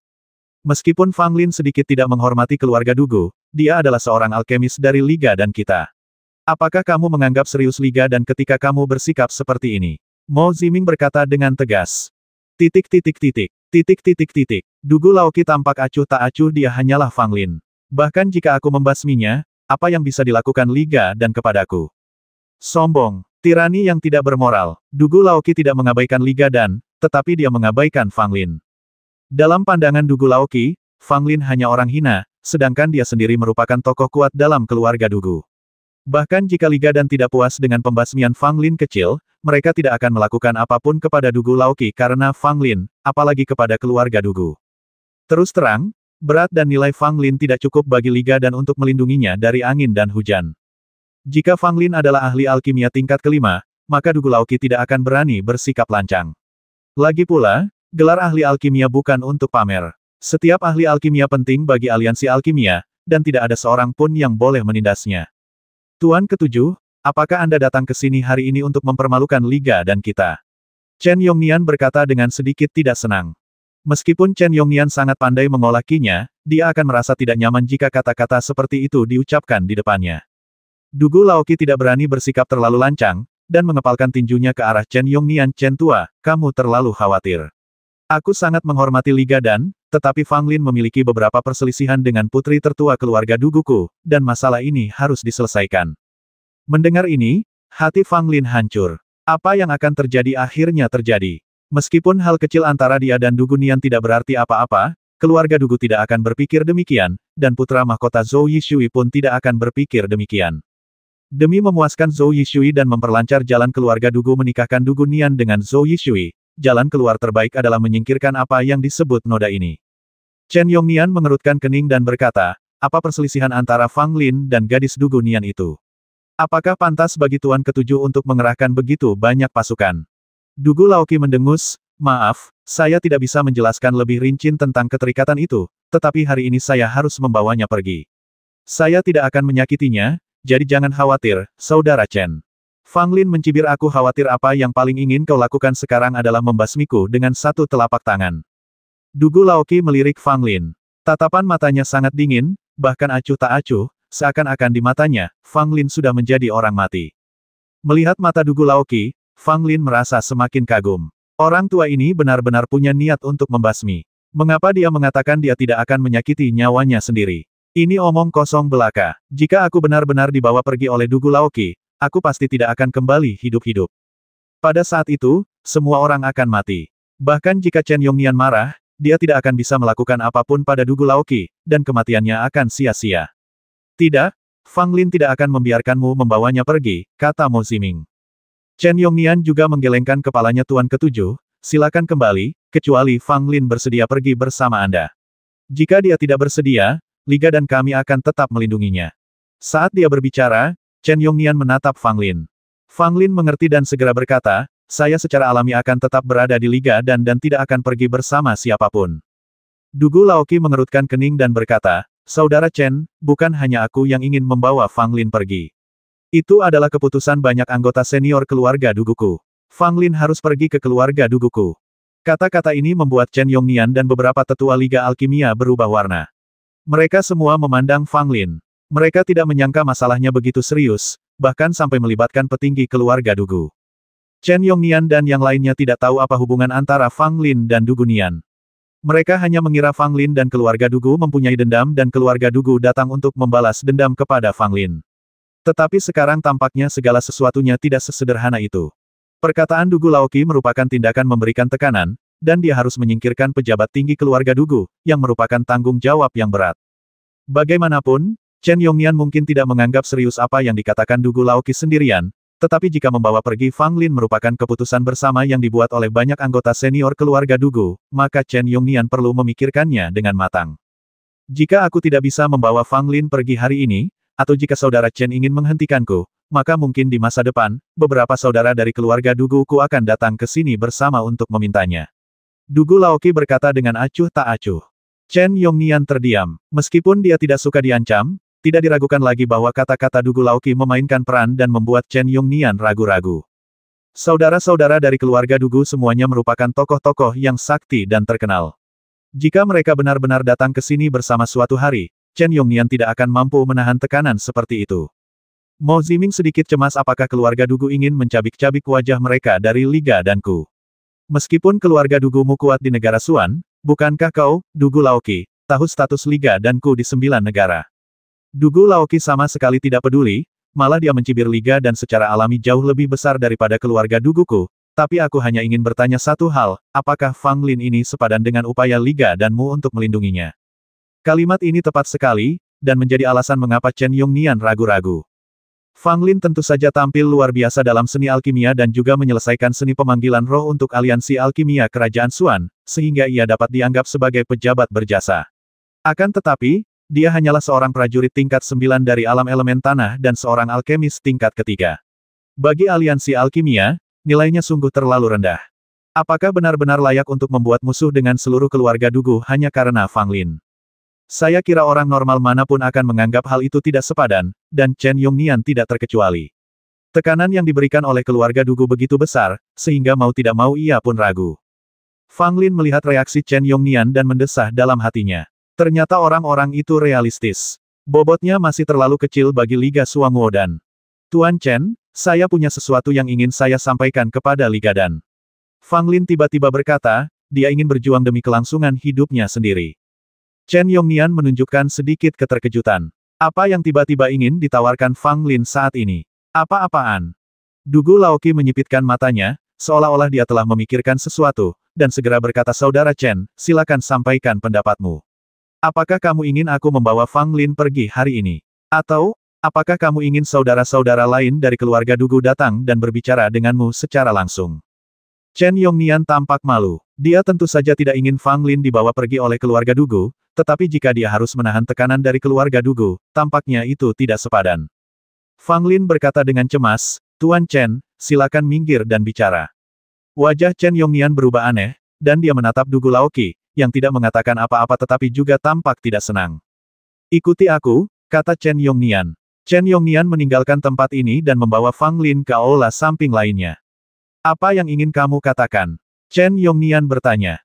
Meskipun Fang Lin sedikit tidak menghormati keluarga Dugu, dia adalah seorang alkemis dari Liga dan kita. Apakah kamu menganggap serius Liga dan ketika kamu bersikap seperti ini? Mo Ziming berkata dengan tegas. Dugu Laoqi tampak acuh tak acuh, dia hanyalah Fang Lin. Bahkan jika aku membasminya, apa yang bisa dilakukan Liga dan kepadaku? Sombong, tirani yang tidak bermoral. Dugu Laoqi tidak mengabaikan Liga dan, tetapi dia mengabaikan Fang Lin. Dalam pandangan Dugu Laoqi, Fang Lin hanya orang hina, sedangkan dia sendiri merupakan tokoh kuat dalam keluarga Dugu. Bahkan jika Liga dan tidak puas dengan pembasmian Fang Lin kecil, mereka tidak akan melakukan apapun kepada Dugu Laoqi karena Fang Lin, apalagi kepada keluarga Dugu. Terus terang, berat dan nilai Fang Lin tidak cukup bagi Liga dan untuk melindunginya dari angin dan hujan. Jika Fang Lin adalah ahli alkimia tingkat kelima, maka Dugu Laoqi tidak akan berani bersikap lancang. Lagi pula, gelar ahli alkimia bukan untuk pamer. Setiap ahli alkimia penting bagi aliansi alkimia, dan tidak ada seorang pun yang boleh menindasnya. Tuan ketujuh, apakah Anda datang ke sini hari ini untuk mempermalukan Liga dan kita? Chen Yongnian berkata dengan sedikit tidak senang. Meskipun Chen Yongnian sangat pandai mengolakinya, dia akan merasa tidak nyaman jika kata-kata seperti itu diucapkan di depannya. Dugu Laoqi tidak berani bersikap terlalu lancang, dan mengepalkan tinjunya ke arah Chen Yongnian. Chen tua, kamu terlalu khawatir. Aku sangat menghormati Liga dan, tetapi Fang Lin memiliki beberapa perselisihan dengan putri tertua keluarga Duguku, dan masalah ini harus diselesaikan. Mendengar ini, hati Fang Lin hancur. Apa yang akan terjadi akhirnya terjadi. Meskipun hal kecil antara dia dan Dugu Nian tidak berarti apa-apa, keluarga Dugu tidak akan berpikir demikian, dan putra mahkota Zhou Yishui pun tidak akan berpikir demikian. Demi memuaskan Zhou Yishui dan memperlancar jalan keluarga Dugu menikahkan Dugu Nian dengan Zhou Yishui, jalan keluar terbaik adalah menyingkirkan apa yang disebut noda ini. Chen Yongnian mengerutkan kening dan berkata, apa perselisihan antara Fang Lin dan gadis Dugu Nian itu? Apakah pantas bagi Tuan Ketujuh untuk mengerahkan begitu banyak pasukan? Dugu Laoki mendengus, maaf, saya tidak bisa menjelaskan lebih rinci tentang keterikatan itu, tetapi hari ini saya harus membawanya pergi. Saya tidak akan menyakitinya, jadi jangan khawatir, Saudara Chen. Fang Lin mencibir, aku khawatir apa yang paling ingin kau lakukan sekarang adalah membasmiku dengan satu telapak tangan. Dugu Laoki melirik Fang Lin. Tatapan matanya sangat dingin, bahkan acuh tak acuh, seakan-akan di matanya, Fang Lin sudah menjadi orang mati. Melihat mata Dugu Laoki, Fang Lin merasa semakin kagum. Orang tua ini benar-benar punya niat untuk membasmi. Mengapa dia mengatakan dia tidak akan menyakiti nyawanya sendiri? Ini omong kosong belaka. Jika aku benar-benar dibawa pergi oleh Dugu Laoki, aku pasti tidak akan kembali hidup-hidup. Pada saat itu, semua orang akan mati. Bahkan jika Chen Yongnian marah, dia tidak akan bisa melakukan apapun pada Dugu Laoki, dan kematiannya akan sia-sia. Tidak, Fang Lin tidak akan membiarkanmu membawanya pergi, kata Mo Ziming. Chen Yongnian juga menggelengkan kepalanya, Tuan Ketujuh, silakan kembali, kecuali Fang Lin bersedia pergi bersama Anda. Jika dia tidak bersedia, Liga dan kami akan tetap melindunginya. Saat dia berbicara, Chen Yongnian menatap Fang Lin. Fang Lin mengerti dan segera berkata, saya secara alami akan tetap berada di Liga dan tidak akan pergi bersama siapapun. Dugu Laoki mengerutkan kening dan berkata, Saudara Chen, bukan hanya aku yang ingin membawa Fang Lin pergi. Itu adalah keputusan banyak anggota senior keluarga Duguku. Fang Lin harus pergi ke keluarga Duguku. Kata-kata ini membuat Chen Yongnian dan beberapa tetua Liga Alkimia berubah warna. Mereka semua memandang Fang Lin. Mereka tidak menyangka masalahnya begitu serius, bahkan sampai melibatkan petinggi keluarga Dugu. Chen Yongnian dan yang lainnya tidak tahu apa hubungan antara Fang Lin dan Dugu Nian. Mereka hanya mengira Fang Lin dan keluarga Dugu mempunyai dendam dan keluarga Dugu datang untuk membalas dendam kepada Fang Lin. Tetapi sekarang tampaknya segala sesuatunya tidak sesederhana itu. Perkataan Dugu Laoki merupakan tindakan memberikan tekanan, dan dia harus menyingkirkan pejabat tinggi keluarga Dugu, yang merupakan tanggung jawab yang berat. Bagaimanapun, Chen Yongnian mungkin tidak menganggap serius apa yang dikatakan Dugu Laoki sendirian, tetapi jika membawa pergi Fang Lin merupakan keputusan bersama yang dibuat oleh banyak anggota senior keluarga Dugu, maka Chen Yongnian perlu memikirkannya dengan matang. Jika aku tidak bisa membawa Fang Lin pergi hari ini, atau jika saudara Chen ingin menghentikanku, maka mungkin di masa depan, beberapa saudara dari keluarga Duguku akan datang ke sini bersama untuk memintanya. Dugu Laoki berkata dengan acuh tak acuh. Chen Yongnian terdiam. Meskipun dia tidak suka diancam, tidak diragukan lagi bahwa kata-kata Dugu Laoki memainkan peran dan membuat Chen Yongnian ragu-ragu. Saudara-saudara dari keluarga Dugu semuanya merupakan tokoh-tokoh yang sakti dan terkenal. Jika mereka benar-benar datang ke sini bersama suatu hari, Chen Yongnian tidak akan mampu menahan tekanan seperti itu. Mo Ziming sedikit cemas apakah keluarga Dugu ingin mencabik-cabik wajah mereka dari Liga dan Ku. Meskipun keluarga Dugumu kuat di negara Suan, bukankah kau, Dugu Laoki, tahu status Liga dan Ku di 9 negara? Dugu Laoki sama sekali tidak peduli, malah dia mencibir Liga dan secara alami jauh lebih besar daripada keluarga Duguku, tapi aku hanya ingin bertanya satu hal, apakah Fang Lin ini sepadan dengan upaya Liga danmu untuk melindunginya? Kalimat ini tepat sekali, dan menjadi alasan mengapa Chen Yongnian ragu-ragu. Fang Lin tentu saja tampil luar biasa dalam seni alkimia dan juga menyelesaikan seni pemanggilan roh untuk aliansi alkimia kerajaan Suan, sehingga ia dapat dianggap sebagai pejabat berjasa. Akan tetapi, dia hanyalah seorang prajurit tingkat 9 dari alam elemen tanah dan seorang alkemis tingkat ketiga. Bagi aliansi alkimia, nilainya sungguh terlalu rendah. Apakah benar-benar layak untuk membuat musuh dengan seluruh keluarga Dugu hanya karena Fang Lin? Saya kira orang normal manapun akan menganggap hal itu tidak sepadan, dan Chen Yongnian tidak terkecuali. Tekanan yang diberikan oleh keluarga Dugu begitu besar, sehingga mau tidak mau ia pun ragu. Fang Lin melihat reaksi Chen Yongnian dan mendesah dalam hatinya. Ternyata orang-orang itu realistis. Bobotnya masih terlalu kecil bagi Liga Suanguo dan Tuan Chen, saya punya sesuatu yang ingin saya sampaikan kepada Liga Dan. Fang Lin tiba-tiba berkata, dia ingin berjuang demi kelangsungan hidupnya sendiri. Chen Yongnian menunjukkan sedikit keterkejutan. Apa yang tiba-tiba ingin ditawarkan Fang Lin saat ini? Apa-apaan? Dugu Laoki menyipitkan matanya, seolah-olah dia telah memikirkan sesuatu, dan segera berkata, Saudara Chen, silakan sampaikan pendapatmu. Apakah kamu ingin aku membawa Fang Lin pergi hari ini? Atau Apakah kamu ingin saudara-saudara lain dari keluarga Dugu datang dan berbicara denganmu secara langsung? Chen Yongnian tampak malu. Dia tentu saja tidak ingin Fang Lin dibawa pergi oleh keluarga Dugu, tetapi jika dia harus menahan tekanan dari keluarga Dugu, tampaknya itu tidak sepadan. Fang Lin berkata dengan cemas, "Tuan Chen, silakan minggir dan bicara." Wajah Chen Yongnian berubah aneh, dan dia menatap Dugu Laoqi, yang tidak mengatakan apa-apa tetapi juga tampak tidak senang. "Ikuti aku," kata Chen Yongnian. Chen Yongnian meninggalkan tempat ini dan membawa Fang Lin ke aula samping lainnya. "Apa yang ingin kamu katakan?" Chen Yongnian bertanya.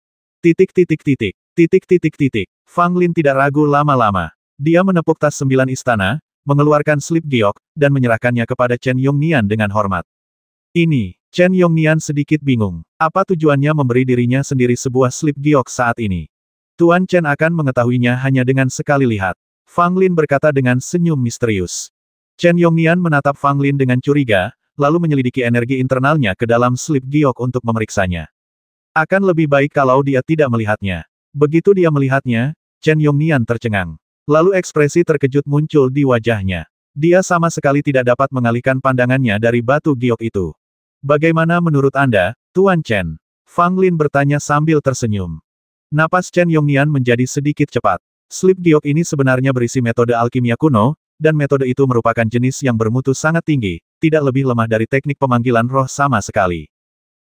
Fang Lin tidak ragu lama-lama. Dia menepuk tas 9 istana, mengeluarkan slip giok, dan menyerahkannya kepada Chen Yongnian dengan hormat. Ini, Chen Yongnian sedikit bingung. Apa tujuannya memberi dirinya sendiri sebuah slip giok saat ini? Tuan Chen akan mengetahuinya hanya dengan sekali lihat. Fang Lin berkata dengan senyum misterius. Chen Yongnian menatap Fang Lin dengan curiga, lalu menyelidiki energi internalnya ke dalam slip giok untuk memeriksanya. Akan lebih baik kalau dia tidak melihatnya. Begitu dia melihatnya, Chen Yongnian tercengang. Lalu ekspresi terkejut muncul di wajahnya. Dia sama sekali tidak dapat mengalihkan pandangannya dari batu giok itu. "Bagaimana menurut Anda, Tuan Chen?" Fang Lin bertanya sambil tersenyum. Napas Chen Yongnian menjadi sedikit cepat. Slip giok ini sebenarnya berisi metode alkimia kuno, dan metode itu merupakan jenis yang bermutu sangat tinggi, tidak lebih lemah dari teknik pemanggilan roh sama sekali.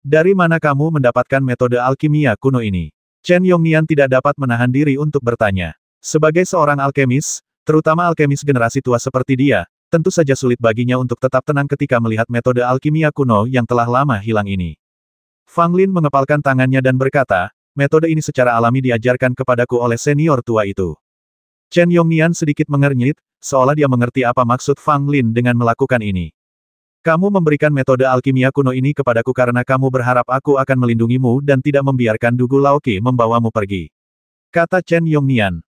"Dari mana kamu mendapatkan metode alkimia kuno ini?" Chen Yongnian tidak dapat menahan diri untuk bertanya. Sebagai seorang alkemis, terutama alkemis generasi tua seperti dia, tentu saja sulit baginya untuk tetap tenang ketika melihat metode alkimia kuno yang telah lama hilang ini. Fang Lin mengepalkan tangannya dan berkata, "Metode ini secara alami diajarkan kepadaku oleh senior tua itu." Chen Yongnian sedikit mengernyit, seolah dia mengerti apa maksud Fang Lin dengan melakukan ini. "Kamu memberikan metode alkimia kuno ini kepadaku karena kamu berharap aku akan melindungimu dan tidak membiarkan Dugu Laoqi membawamu pergi," kata Chen Yongnian.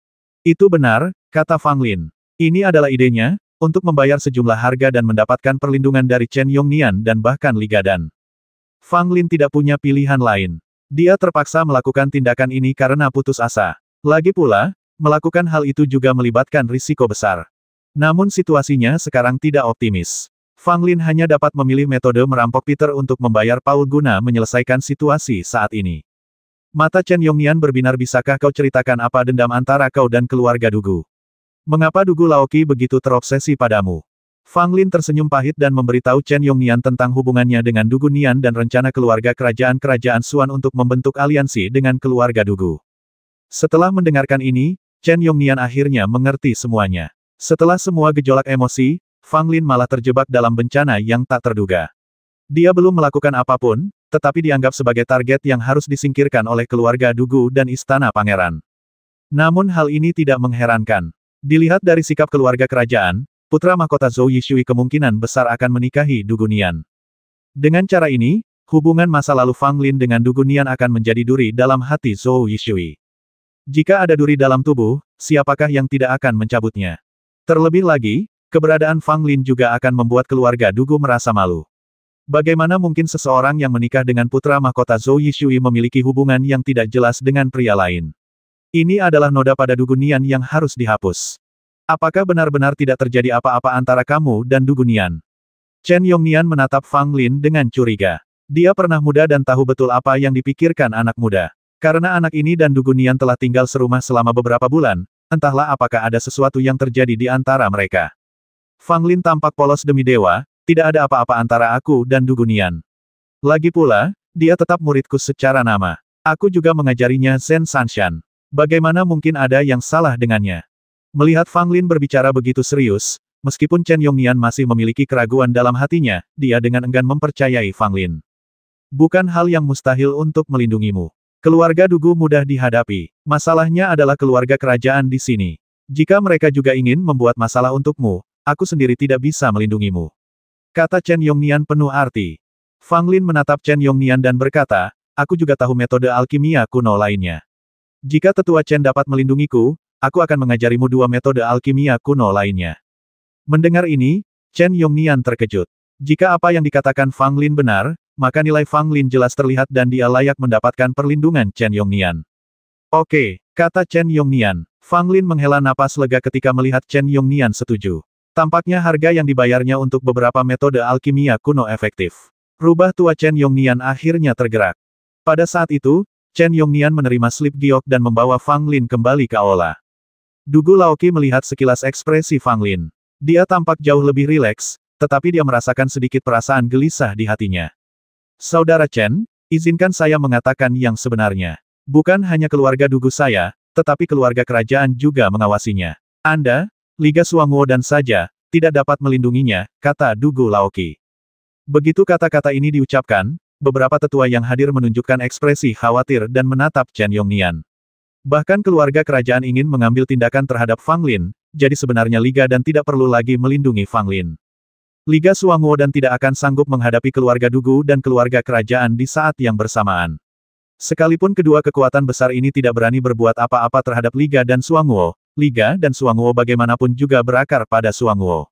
"Itu benar," kata Fang Lin. "Ini adalah idenya, untuk membayar sejumlah harga dan mendapatkan perlindungan dari Chen Yongnian dan bahkan Ligadan." Fang Lin tidak punya pilihan lain. Dia terpaksa melakukan tindakan ini karena putus asa. Lagi pula, melakukan hal itu juga melibatkan risiko besar. Namun situasinya sekarang tidak optimis. Fang Lin hanya dapat memilih metode merampok Peter untuk membayar Paul guna menyelesaikan situasi saat ini. Mata Chen Yongnian berbinar. "Bisakah kau ceritakan apa dendam antara kau dan keluarga Dugu? Mengapa Dugu Laoqi begitu terobsesi padamu?" Fang Lin tersenyum pahit dan memberitahu Chen Yongnian tentang hubungannya dengan Dugu Nian dan rencana keluarga kerajaan-kerajaan Suan untuk membentuk aliansi dengan keluarga Dugu. Setelah mendengarkan ini, Chen Yongnian akhirnya mengerti semuanya. Setelah semua gejolak emosi, Fang Lin malah terjebak dalam bencana yang tak terduga. Dia belum melakukan apapun, tetapi dianggap sebagai target yang harus disingkirkan oleh keluarga Dugu dan Istana Pangeran. Namun hal ini tidak mengherankan. Dilihat dari sikap keluarga kerajaan, putra mahkota Zhou Yishui kemungkinan besar akan menikahi Dugu Nian. Dengan cara ini, hubungan masa lalu Fang Lin dengan Dugu Nian akan menjadi duri dalam hati Zhou Yishui. Jika ada duri dalam tubuh, siapakah yang tidak akan mencabutnya? Terlebih lagi, keberadaan Fang Lin juga akan membuat keluarga Dugu merasa malu. Bagaimana mungkin seseorang yang menikah dengan putra mahkota Zhou Yishui memiliki hubungan yang tidak jelas dengan pria lain? Ini adalah noda pada Dugu Nian yang harus dihapus. Apakah benar-benar tidak terjadi apa-apa antara kamu dan Dugu Nian? Chen Yongnian menatap Fang Lin dengan curiga. Dia pernah muda dan tahu betul apa yang dipikirkan anak muda. Karena anak ini dan Dugu Nian telah tinggal serumah selama beberapa bulan, entahlah apakah ada sesuatu yang terjadi di antara mereka. Fang Lin tampak polos demi dewa, tidak ada apa-apa antara aku dan Dugu Nian. Lagi pula, dia tetap muridku secara nama. Aku juga mengajarinya Zen Sanshan. Bagaimana mungkin ada yang salah dengannya? Melihat Fang Lin berbicara begitu serius, meskipun Chen Yongnian masih memiliki keraguan dalam hatinya, dia dengan enggan mempercayai Fang Lin. "Bukan hal yang mustahil untuk melindungimu. Keluarga Dugu mudah dihadapi. Masalahnya adalah keluarga kerajaan di sini. Jika mereka juga ingin membuat masalah untukmu, aku sendiri tidak bisa melindungimu," kata Chen Yongnian penuh arti. Fang Lin menatap Chen Yongnian dan berkata, "Aku juga tahu metode alkimia kuno lainnya. Jika tetua Chen dapat melindungiku, aku akan mengajarimu 2 metode alkimia kuno lainnya." Mendengar ini, Chen Yongnian terkejut. Jika apa yang dikatakan Fang Lin benar, maka nilai Fang Lin jelas terlihat dan dia layak mendapatkan perlindungan Chen Yongnian. "Oke," kata Chen Yongnian. Fang Lin menghela napas lega ketika melihat Chen Yongnian setuju. Tampaknya harga yang dibayarnya untuk beberapa metode alkimia kuno efektif. Rubah tua Chen Yongnian akhirnya tergerak. Pada saat itu, Chen Yongnian menerima slip giok dan membawa Fang Lin kembali ke aula. Dugu Laoki melihat sekilas ekspresi Fang Lin. Dia tampak jauh lebih rileks, tetapi dia merasakan sedikit perasaan gelisah di hatinya. Saudara Chen, izinkan saya mengatakan yang sebenarnya. Bukan hanya keluarga Dugu saya, tetapi keluarga kerajaan juga mengawasinya. Anda, Liga Suanguo dan saja, tidak dapat melindunginya, kata Dugu Laoki. Begitu kata-kata ini diucapkan, beberapa tetua yang hadir menunjukkan ekspresi khawatir dan menatap Chen Yongnian. Bahkan keluarga kerajaan ingin mengambil tindakan terhadap Fang Lin, jadi sebenarnya Liga dan tidak perlu lagi melindungi Fang Lin. Liga Suanguo dan tidak akan sanggup menghadapi keluarga Dugu dan keluarga kerajaan di saat yang bersamaan. Sekalipun kedua kekuatan besar ini tidak berani berbuat apa-apa terhadap Liga dan Suanguo, Liga dan Suanguo bagaimanapun juga berakar pada Suanguo.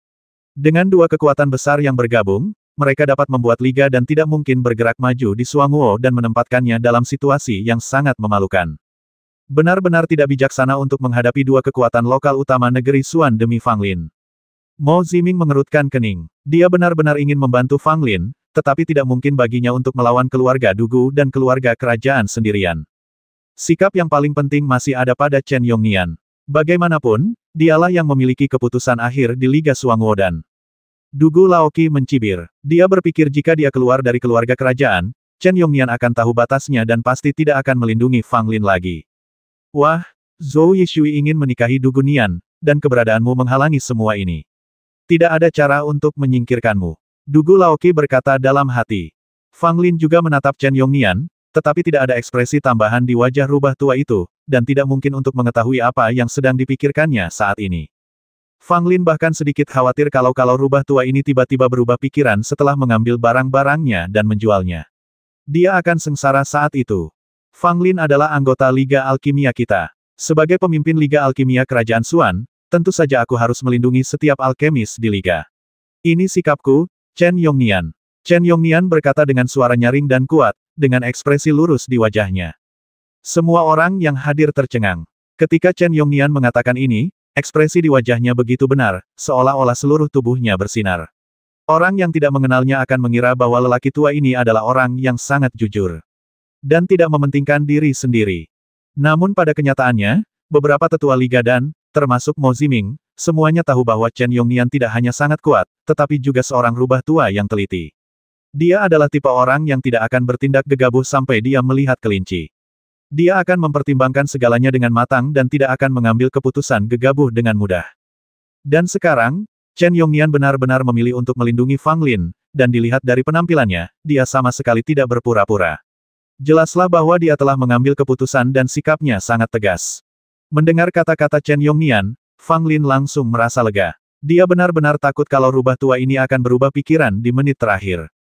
Dengan dua kekuatan besar yang bergabung, mereka dapat membuat Liga dan tidak mungkin bergerak maju di Suanguo dan menempatkannya dalam situasi yang sangat memalukan. Benar-benar tidak bijaksana untuk menghadapi dua kekuatan lokal utama negeri Suan demi Fang Lin. Mo Ziming mengerutkan kening. Dia benar-benar ingin membantu Fang Lin, tetapi tidak mungkin baginya untuk melawan keluarga Dugu dan keluarga kerajaan sendirian. Sikap yang paling penting masih ada pada Chen Yongnian. Bagaimanapun, dialah yang memiliki keputusan akhir di Liga Suanguo dan Dugu Laoki mencibir. Dia berpikir jika dia keluar dari keluarga kerajaan, Chen Yongnian akan tahu batasnya dan pasti tidak akan melindungi Fang Lin lagi. Wah, Zhou Yishui ingin menikahi Dugu Nian, dan keberadaanmu menghalangi semua ini. Tidak ada cara untuk menyingkirkanmu. Dugu Laoki berkata dalam hati. Fang Lin juga menatap Chen Yongnian, tetapi tidak ada ekspresi tambahan di wajah rubah tua itu, dan tidak mungkin untuk mengetahui apa yang sedang dipikirkannya saat ini. Fang Lin bahkan sedikit khawatir kalau rubah tua ini tiba-tiba berubah pikiran setelah mengambil barang-barangnya dan menjualnya. Dia akan sengsara saat itu. Fang Lin adalah anggota Liga Alkimia kita. Sebagai pemimpin Liga Alkimia Kerajaan Suan, tentu saja aku harus melindungi setiap alkemis di Liga. Ini sikapku, Chen Yongnian. Chen Yongnian berkata dengan suara nyaring dan kuat, dengan ekspresi lurus di wajahnya. Semua orang yang hadir tercengang. Ketika Chen Yongnian mengatakan ini, ekspresi di wajahnya begitu benar, seolah-olah seluruh tubuhnya bersinar. Orang yang tidak mengenalnya akan mengira bahwa lelaki tua ini adalah orang yang sangat jujur. Dan tidak mementingkan diri sendiri. Namun pada kenyataannya, beberapa tetua Liga dan, termasuk Mo Ziming, semuanya tahu bahwa Chen Yongnian tidak hanya sangat kuat, tetapi juga seorang rubah tua yang teliti. Dia adalah tipe orang yang tidak akan bertindak gegabah sampai dia melihat kelinci. Dia akan mempertimbangkan segalanya dengan matang dan tidak akan mengambil keputusan gegabah dengan mudah. Dan sekarang, Chen Yongnian benar-benar memilih untuk melindungi Fang Lin, dan dilihat dari penampilannya, dia sama sekali tidak berpura-pura. Jelaslah bahwa dia telah mengambil keputusan dan sikapnya sangat tegas. Mendengar kata-kata Chen Yongnian, Fang Lin langsung merasa lega. Dia benar-benar takut kalau rubah tua ini akan berubah pikiran di menit terakhir.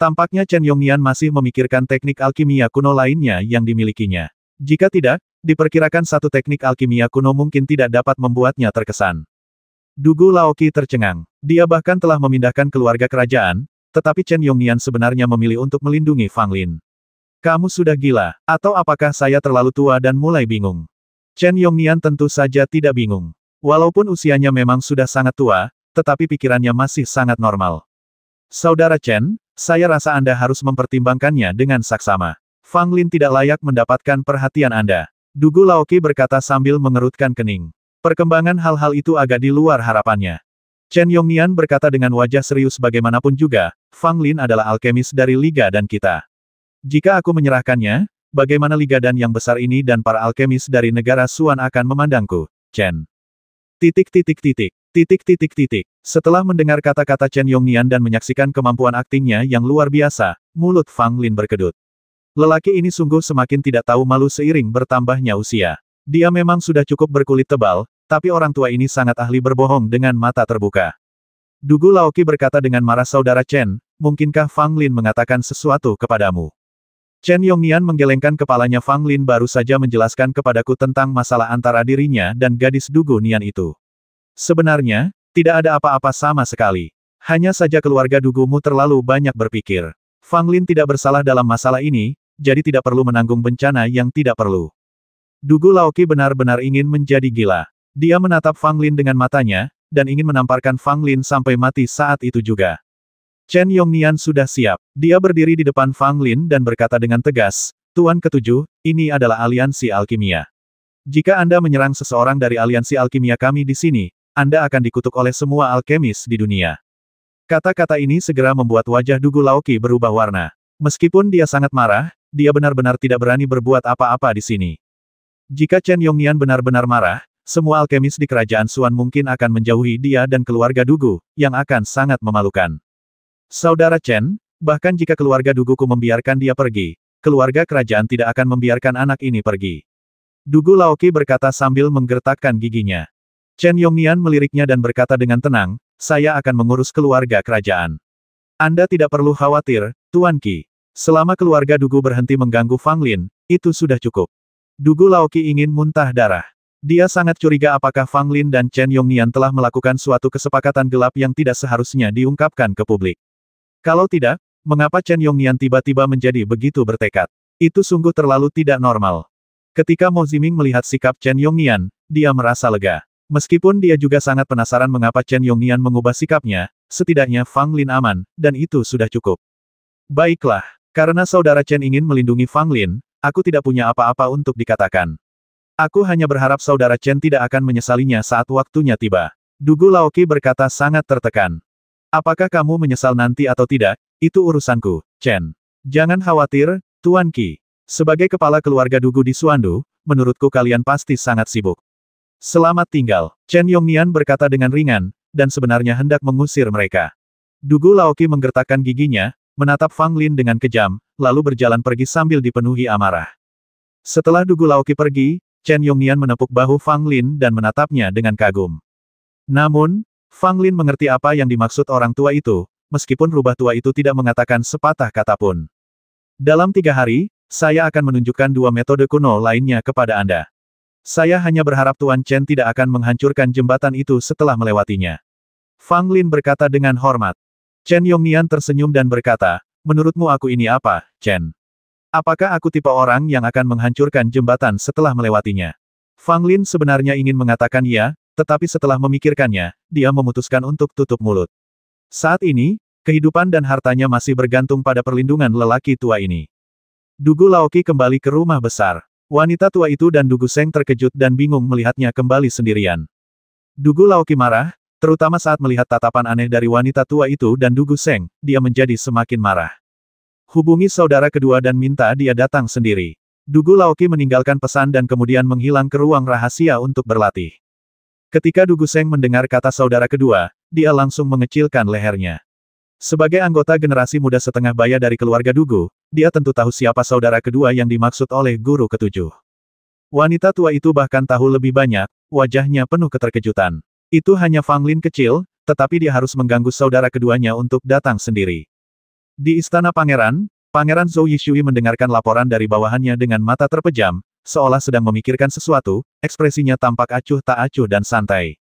Tampaknya Chen Yongnian masih memikirkan teknik alkimia kuno lainnya yang dimilikinya. Jika tidak, diperkirakan satu teknik alkimia kuno mungkin tidak dapat membuatnya terkesan. Dugu Laoki tercengang. Dia bahkan telah memindahkan keluarga kerajaan, tetapi Chen Yongnian sebenarnya memilih untuk melindungi Fang Lin. Kamu sudah gila, atau apakah saya terlalu tua dan mulai bingung? Chen Yongnian tentu saja tidak bingung. Walaupun usianya memang sudah sangat tua, tetapi pikirannya masih sangat normal. Saudara Chen, saya rasa Anda harus mempertimbangkannya dengan saksama. Fang Lin tidak layak mendapatkan perhatian Anda. Dugu Laoki berkata sambil mengerutkan kening. Perkembangan hal-hal itu agak di luar harapannya. Chen Yongnian berkata dengan wajah serius bagaimanapun juga, Fang Lin adalah alkemis dari Liga dan kita. Jika aku menyerahkannya, bagaimana Liga dan yang besar ini dan para alkemis dari negara Suan akan memandangku, Chen? Setelah mendengar kata-kata Chen Yongnian dan menyaksikan kemampuan aktingnya yang luar biasa, mulut Fang Lin berkedut. Lelaki ini sungguh semakin tidak tahu malu seiring bertambahnya usia. Dia memang sudah cukup berkulit tebal, tapi orang tua ini sangat ahli berbohong dengan mata terbuka. Dugu Laoki berkata dengan marah, saudara Chen, mungkinkah Fang Lin mengatakan sesuatu kepadamu? Chen Yongnian menggelengkan kepalanya. Fang Lin baru saja menjelaskan kepadaku tentang masalah antara dirinya dan gadis Dugu Nian itu. Sebenarnya, tidak ada apa-apa sama sekali. Hanya saja keluarga Dugumu terlalu banyak berpikir. Fang Lin tidak bersalah dalam masalah ini, jadi tidak perlu menanggung bencana yang tidak perlu. Dugu Laoki benar-benar ingin menjadi gila. Dia menatap Fang Lin dengan matanya, dan ingin menamparkan Fang Lin sampai mati saat itu juga. Chen Yongnian sudah siap. Dia berdiri di depan Fang Lin dan berkata dengan tegas, Tuan Ketujuh, ini adalah aliansi alkimia. Jika Anda menyerang seseorang dari aliansi alkimia kami di sini, Anda akan dikutuk oleh semua alkemis di dunia. Kata-kata ini segera membuat wajah Dugu Laoki berubah warna. Meskipun dia sangat marah, dia benar-benar tidak berani berbuat apa-apa di sini. Jika Chen Yongnian benar-benar marah, semua alkemis di kerajaan Xuan mungkin akan menjauhi dia dan keluarga Dugu, yang akan sangat memalukan. Saudara Chen, bahkan jika keluarga Duguku membiarkan dia pergi, keluarga kerajaan tidak akan membiarkan anak ini pergi. Dugu Laoki berkata sambil menggertakkan giginya. Chen Yongnian meliriknya dan berkata dengan tenang, saya akan mengurus keluarga kerajaan. Anda tidak perlu khawatir, Tuan Qi. Selama keluarga Dugu berhenti mengganggu Fang Lin, itu sudah cukup. Dugu Laoki ingin muntah darah. Dia sangat curiga apakah Fang Lin dan Chen Yongnian telah melakukan suatu kesepakatan gelap yang tidak seharusnya diungkapkan ke publik. Kalau tidak, mengapa Chen Yongnian tiba-tiba menjadi begitu bertekad? Itu sungguh terlalu tidak normal. Ketika Mo Ziming melihat sikap Chen Yongnian, dia merasa lega. Meskipun dia juga sangat penasaran mengapa Chen Yongnian mengubah sikapnya, setidaknya Fang Lin aman, dan itu sudah cukup. Baiklah, karena saudara Chen ingin melindungi Fang Lin, aku tidak punya apa-apa untuk dikatakan. Aku hanya berharap saudara Chen tidak akan menyesalinya saat waktunya tiba. Dugu Laoki berkata sangat tertekan. Apakah kamu menyesal nanti atau tidak, itu urusanku, Chen. Jangan khawatir, Tuan Qi. Sebagai kepala keluarga Dugu di Xuandu, menurutku kalian pasti sangat sibuk. Selamat tinggal, Chen Yongnian berkata dengan ringan, dan sebenarnya hendak mengusir mereka. Dugu Laoki menggertakkan giginya, menatap Fang Lin dengan kejam, lalu berjalan pergi sambil dipenuhi amarah. Setelah Dugu Laoki pergi, Chen Yongnian menepuk bahu Fang Lin dan menatapnya dengan kagum. Namun, Fang Lin mengerti apa yang dimaksud orang tua itu, meskipun rubah tua itu tidak mengatakan sepatah kata pun. Dalam 3 hari, saya akan menunjukkan 2 metode kuno lainnya kepada Anda. Saya hanya berharap Tuan Chen tidak akan menghancurkan jembatan itu setelah melewatinya. Fang Lin berkata dengan hormat. Chen Yongnian tersenyum dan berkata, menurutmu aku ini apa, Chen? Apakah aku tipe orang yang akan menghancurkan jembatan setelah melewatinya? Fang Lin sebenarnya ingin mengatakan ya, tetapi setelah memikirkannya, dia memutuskan untuk tutup mulut. Saat ini, kehidupan dan hartanya masih bergantung pada perlindungan lelaki tua ini. Dugu Laoki kembali ke rumah besar. Wanita tua itu dan Dugu Seng terkejut dan bingung melihatnya kembali sendirian. Dugu Laoki marah, terutama saat melihat tatapan aneh dari wanita tua itu dan Dugu Seng, dia menjadi semakin marah. Hubungi saudara kedua dan minta dia datang sendiri. Dugu Laoki meninggalkan pesan dan kemudian menghilang ke ruang rahasia untuk berlatih. Ketika Dugu Seng mendengar kata saudara kedua, dia langsung mengecilkan lehernya. Sebagai anggota generasi muda setengah baya dari keluarga Dugu, dia tentu tahu siapa saudara kedua yang dimaksud oleh guru ketujuh. Wanita tua itu bahkan tahu lebih banyak, wajahnya penuh keterkejutan. Itu hanya Fang Lin kecil, tetapi dia harus mengganggu saudara keduanya untuk datang sendiri. Di istana pangeran, Pangeran Zhou Yishui mendengarkan laporan dari bawahannya dengan mata terpejam, seolah sedang memikirkan sesuatu, ekspresinya tampak acuh tak acuh dan santai.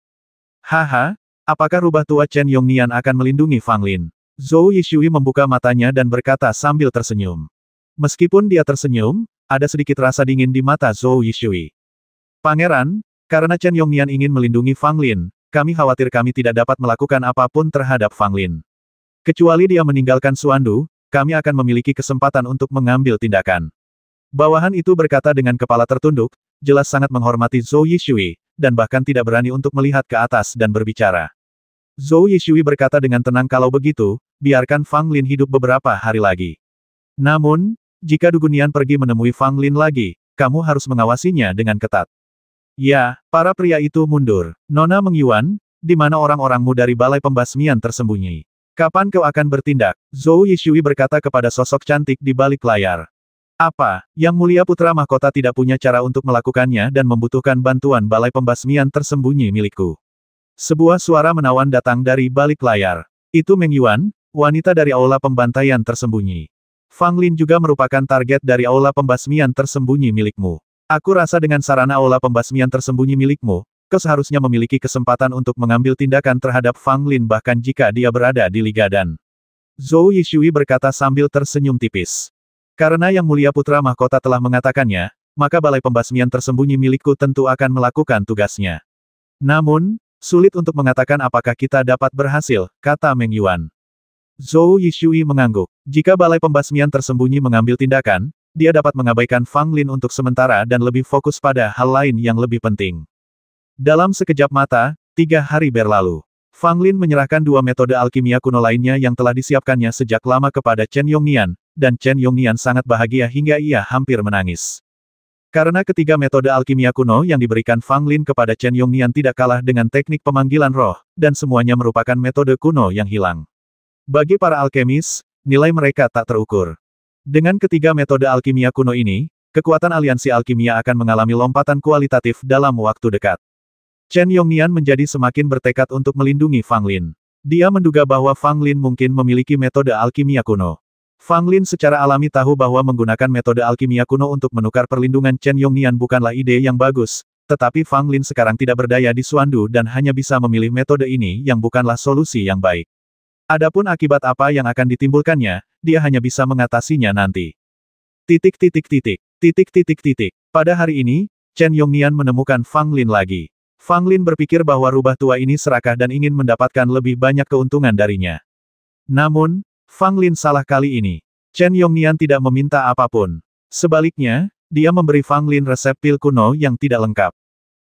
Haha, apakah rubah tua Chen Yongnian akan melindungi Fang Lin? Zhou Yishui membuka matanya dan berkata sambil tersenyum. Meskipun dia tersenyum, ada sedikit rasa dingin di mata Zhou Yishui. Pangeran, karena Chen Yongnian ingin melindungi Fang Lin, kami khawatir kami tidak dapat melakukan apapun terhadap Fang Lin. Kecuali dia meninggalkan Xuandu, kami akan memiliki kesempatan untuk mengambil tindakan. Bawahan itu berkata dengan kepala tertunduk, jelas sangat menghormati Zhou Yishui, dan bahkan tidak berani untuk melihat ke atas dan berbicara. Zhou Yishui berkata dengan tenang kalau begitu, biarkan Fang Lin hidup beberapa hari lagi. Namun, jika Dugu Nian pergi menemui Fang Lin lagi, kamu harus mengawasinya dengan ketat. Ya, para pria itu mundur. Nona Mengyuan, di mana orang-orangmu dari balai pembasmian tersembunyi? Kapan kau akan bertindak? Zhou Yishui berkata kepada sosok cantik di balik layar. Apa, Yang Mulia Putra Mahkota tidak punya cara untuk melakukannya dan membutuhkan bantuan balai pembasmian tersembunyi milikku. Sebuah suara menawan datang dari balik layar. Itu Meng Yuan, wanita dari aula pembantaian tersembunyi. Fang Lin juga merupakan target dari aula pembasmian tersembunyi milikmu. Aku rasa dengan sarana aula pembasmian tersembunyi milikmu, kau seharusnya memiliki kesempatan untuk mengambil tindakan terhadap Fang Lin bahkan jika dia berada di Liga Dan. Zhou Yishui berkata sambil tersenyum tipis. Karena Yang Mulia Putra Mahkota telah mengatakannya, maka balai pembasmian tersembunyi milikku tentu akan melakukan tugasnya. Namun, Sulit untuk mengatakan apakah kita dapat berhasil, kata Meng Yuan. Zhou Yishui mengangguk. Jika balai pembasmian tersembunyi mengambil tindakan, dia dapat mengabaikan Fang Lin untuk sementara dan lebih fokus pada hal lain yang lebih penting. Dalam sekejap mata, 3 hari berlalu. Fang Lin menyerahkan 2 metode alkimia kuno lainnya yang telah disiapkannya sejak lama kepada Chen Yongnian, dan Chen Yongnian sangat bahagia hingga ia hampir menangis. Karena ketiga metode alkimia kuno yang diberikan Fang Lin kepada Chen Yongnian tidak kalah dengan teknik pemanggilan roh, dan semuanya merupakan metode kuno yang hilang. Bagi para alkemis, nilai mereka tak terukur. Dengan ketiga metode alkimia kuno ini, kekuatan aliansi alkimia akan mengalami lompatan kualitatif dalam waktu dekat. Chen Yongnian menjadi semakin bertekad untuk melindungi Fang Lin. Dia menduga bahwa Fang Lin mungkin memiliki metode alkimia kuno. Fang Lin secara alami tahu bahwa menggunakan metode alkimia kuno untuk menukar perlindungan Chen Yongnian bukanlah ide yang bagus, tetapi Fang Lin sekarang tidak berdaya di Xuandu dan hanya bisa memilih metode ini yang bukanlah solusi yang baik. Adapun akibat apa yang akan ditimbulkannya, dia hanya bisa mengatasinya nanti. Pada hari ini, Chen Yongnian menemukan Fang Lin lagi. Fang Lin berpikir bahwa rubah tua ini serakah dan ingin mendapatkan lebih banyak keuntungan darinya. Namun, Fang Lin salah kali ini. Chen Yongnian tidak meminta apapun. Sebaliknya, dia memberi Fang Lin resep pil kuno yang tidak lengkap.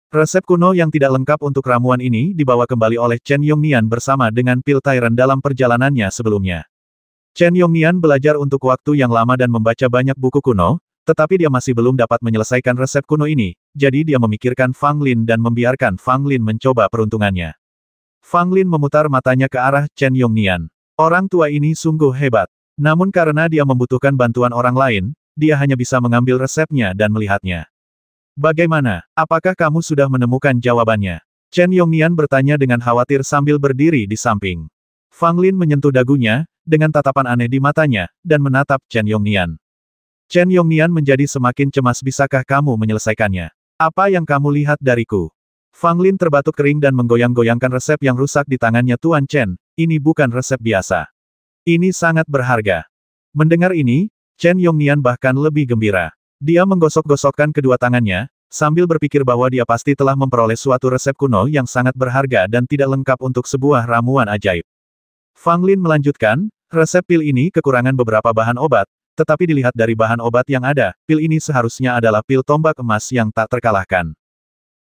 Resep kuno yang tidak lengkap untuk ramuan ini dibawa kembali oleh Chen Yongnian bersama dengan pil Tyrant dalam perjalanannya sebelumnya. Chen Yongnian belajar untuk waktu yang lama dan membaca banyak buku kuno, tetapi dia masih belum dapat menyelesaikan resep kuno ini, jadi dia memikirkan Fang Lin dan membiarkan Fang Lin mencoba peruntungannya. Fang Lin memutar matanya ke arah Chen Yongnian. Orang tua ini sungguh hebat. Namun karena dia membutuhkan bantuan orang lain, dia hanya bisa mengambil resepnya dan melihatnya. Bagaimana? Apakah kamu sudah menemukan jawabannya? Chen Yongnian bertanya dengan khawatir sambil berdiri di samping. Fang Lin menyentuh dagunya, dengan tatapan aneh di matanya, dan menatap Chen Yongnian. Chen Yongnian menjadi semakin cemas. Bisakah kamu menyelesaikannya? Apa yang kamu lihat dariku? Fang Lin terbatuk kering dan menggoyang-goyangkan resep yang rusak di tangannya. Tuan Chen, ini bukan resep biasa. Ini sangat berharga. Mendengar ini, Chen Yongnian bahkan lebih gembira. Dia menggosok-gosokkan kedua tangannya, sambil berpikir bahwa dia pasti telah memperoleh suatu resep kuno yang sangat berharga dan tidak lengkap untuk sebuah ramuan ajaib. Fang Lin melanjutkan, resep pil ini kekurangan beberapa bahan obat, tetapi dilihat dari bahan obat yang ada, pil ini seharusnya adalah pil tombak emas yang tak terkalahkan.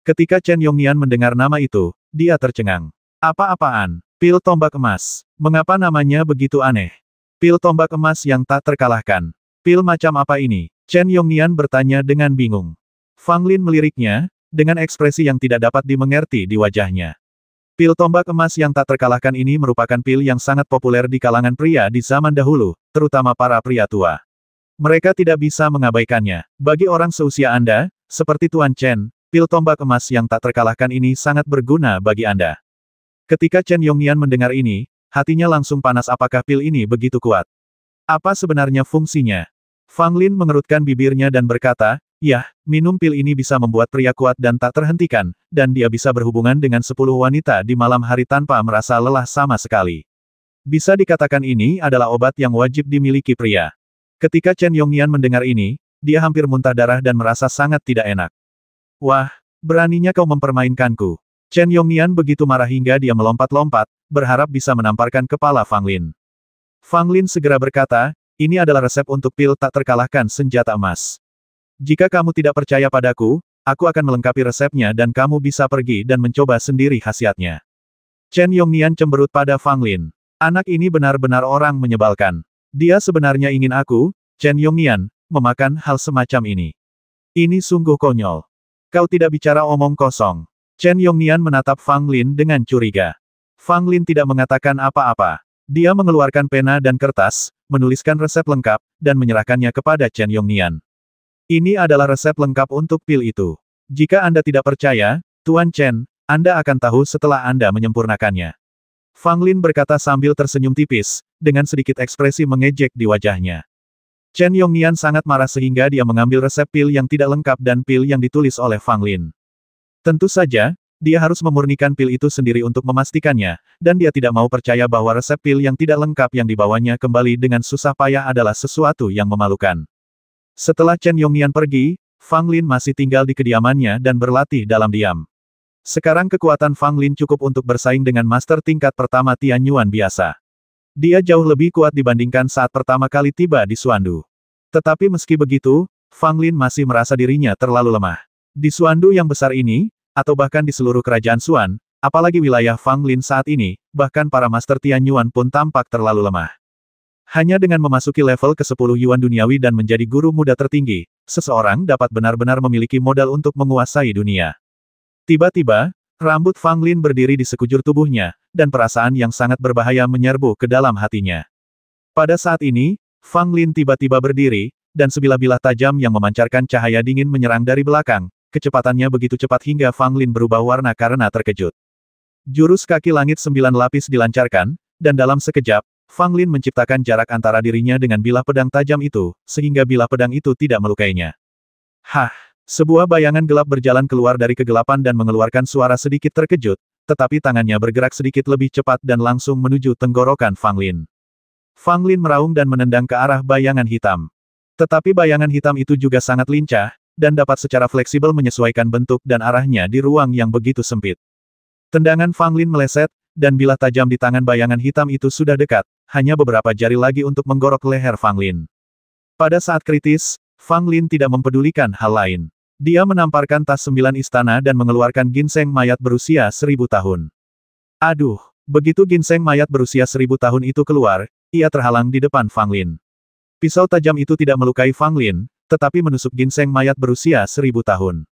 Ketika Chen Yongnian mendengar nama itu, dia tercengang. Apa-apaan? Pil tombak emas. Mengapa namanya begitu aneh? Pil tombak emas yang tak terkalahkan. Pil macam apa ini? Chen Yongnian bertanya dengan bingung. Fang Lin meliriknya, dengan ekspresi yang tidak dapat dimengerti di wajahnya. Pil tombak emas yang tak terkalahkan ini merupakan pil yang sangat populer di kalangan pria di zaman dahulu, terutama para pria tua. Mereka tidak bisa mengabaikannya. Bagi orang seusia Anda, seperti Tuan Chen, pil tombak emas yang tak terkalahkan ini sangat berguna bagi Anda. Ketika Chen Yongnian mendengar ini, hatinya langsung panas. Apakah pil ini begitu kuat? Apa sebenarnya fungsinya? Fang Lin mengerutkan bibirnya dan berkata, "Yah, minum pil ini bisa membuat pria kuat dan tak terhentikan, dan dia bisa berhubungan dengan 10 wanita di malam hari tanpa merasa lelah sama sekali. Bisa dikatakan ini adalah obat yang wajib dimiliki pria." Ketika Chen Yongnian mendengar ini, dia hampir muntah darah dan merasa sangat tidak enak. Wah, beraninya kau mempermainkanku. Chen Yongnian begitu marah hingga dia melompat-lompat, berharap bisa menamparkan kepala Fang Lin. Fang Lin segera berkata, ini adalah resep untuk pil tak terkalahkan senjata emas. Jika kamu tidak percaya padaku, aku akan melengkapi resepnya dan kamu bisa pergi dan mencoba sendiri khasiatnya. Chen Yongnian cemberut pada Fang Lin. Anak ini benar-benar orang menyebalkan. Dia sebenarnya ingin aku, Chen Yongnian, memakan hal semacam ini. Ini sungguh konyol. Kau tidak bicara omong kosong. Chen Yongnian menatap Fang Lin dengan curiga. Fang Lin tidak mengatakan apa-apa. Dia mengeluarkan pena dan kertas, menuliskan resep lengkap, dan menyerahkannya kepada Chen Yongnian. Ini adalah resep lengkap untuk pil itu. Jika Anda tidak percaya, Tuan Chen, Anda akan tahu setelah Anda menyempurnakannya. Fang Lin berkata sambil tersenyum tipis, dengan sedikit ekspresi mengejek di wajahnya. Chen Yongnian sangat marah sehingga dia mengambil resep pil yang tidak lengkap dan pil yang ditulis oleh Fang Lin. Tentu saja, dia harus memurnikan pil itu sendiri untuk memastikannya, dan dia tidak mau percaya bahwa resep pil yang tidak lengkap yang dibawanya kembali dengan susah payah adalah sesuatu yang memalukan. Setelah Chen Yongnian pergi, Fang Lin masih tinggal di kediamannya dan berlatih dalam diam. Sekarang kekuatan Fang Lin cukup untuk bersaing dengan master tingkat pertama Tian Yuan biasa. Dia jauh lebih kuat dibandingkan saat pertama kali tiba di Xuandu. Tetapi meski begitu, Fang Lin masih merasa dirinya terlalu lemah. Di Xuandu yang besar ini, atau bahkan di seluruh kerajaan Xuan, apalagi wilayah Fang Lin saat ini, bahkan para master Tian Yuan pun tampak terlalu lemah. Hanya dengan memasuki level ke-10 Yuan duniawi dan menjadi guru muda tertinggi, seseorang dapat benar-benar memiliki modal untuk menguasai dunia. Tiba-tiba, rambut Fang Lin berdiri di sekujur tubuhnya, dan perasaan yang sangat berbahaya menyerbu ke dalam hatinya. Pada saat ini, Fang Lin tiba-tiba berdiri, dan sebilah-bilah tajam yang memancarkan cahaya dingin menyerang dari belakang. Kecepatannya begitu cepat hingga Fang Lin berubah warna karena terkejut. Jurus kaki langit 9 lapis dilancarkan, dan dalam sekejap, Fang Lin menciptakan jarak antara dirinya dengan bilah pedang tajam itu, sehingga bilah pedang itu tidak melukainya. Hah! Sebuah bayangan gelap berjalan keluar dari kegelapan dan mengeluarkan suara sedikit terkejut, tetapi tangannya bergerak sedikit lebih cepat dan langsung menuju tenggorokan Fang Lin. Fang Lin meraung dan menendang ke arah bayangan hitam. Tetapi bayangan hitam itu juga sangat lincah, dan dapat secara fleksibel menyesuaikan bentuk dan arahnya di ruang yang begitu sempit. Tendangan Fang Lin meleset, dan bilah tajam di tangan bayangan hitam itu sudah dekat, hanya beberapa jari lagi untuk menggorok leher Fang Lin. Pada saat kritis, Fang Lin tidak mempedulikan hal lain. Dia menamparkan tas 9 istana dan mengeluarkan ginseng mayat berusia 1000 tahun. Aduh, begitu ginseng mayat berusia 1000 tahun itu keluar, ia terhalang di depan Fang Lin. Pisau tajam itu tidak melukai Fang Lin, tetapi menusuk ginseng mayat berusia 1000 tahun.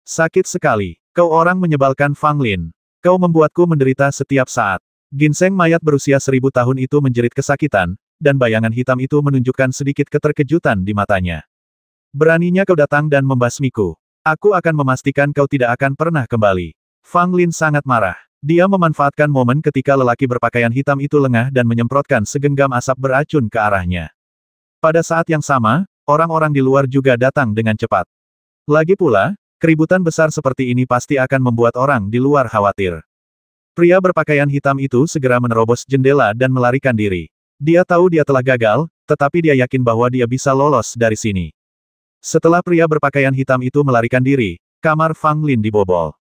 Sakit sekali. Kau orang menyebalkan Fang Lin. Kau membuatku menderita setiap saat. Ginseng mayat berusia 1000 tahun itu menjerit kesakitan, dan bayangan hitam itu menunjukkan sedikit keterkejutan di matanya. Beraninya kau datang dan membasmiku. Aku akan memastikan kau tidak akan pernah kembali. Fang Lin sangat marah. Dia memanfaatkan momen ketika lelaki berpakaian hitam itu lengah dan menyemprotkan segenggam asap beracun ke arahnya. Pada saat yang sama, orang-orang di luar juga datang dengan cepat. Lagi pula, keributan besar seperti ini pasti akan membuat orang di luar khawatir. Pria berpakaian hitam itu segera menerobos jendela dan melarikan diri. Dia tahu dia telah gagal, tetapi dia yakin bahwa dia bisa lolos dari sini. Setelah pria berpakaian hitam itu melarikan diri, kamar Fang Lin dibobol.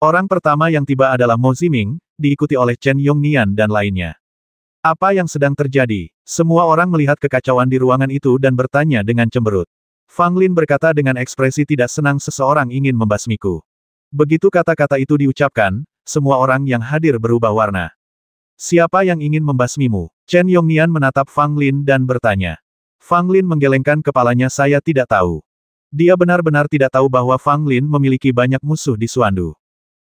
Orang pertama yang tiba adalah Mo Ziming, diikuti oleh Chen Yongnian dan lainnya. Apa yang sedang terjadi? Semua orang melihat kekacauan di ruangan itu dan bertanya dengan cemberut. Fang Lin berkata dengan ekspresi tidak senang seseorang ingin membasmiku. Begitu kata-kata itu diucapkan, semua orang yang hadir berubah warna. Siapa yang ingin membasmimu? Chen Yongnian menatap Fang Lin dan bertanya. Fang Lin menggelengkan kepalanya. Saya tidak tahu. Dia benar-benar tidak tahu bahwa Fang Lin memiliki banyak musuh di Xuandu.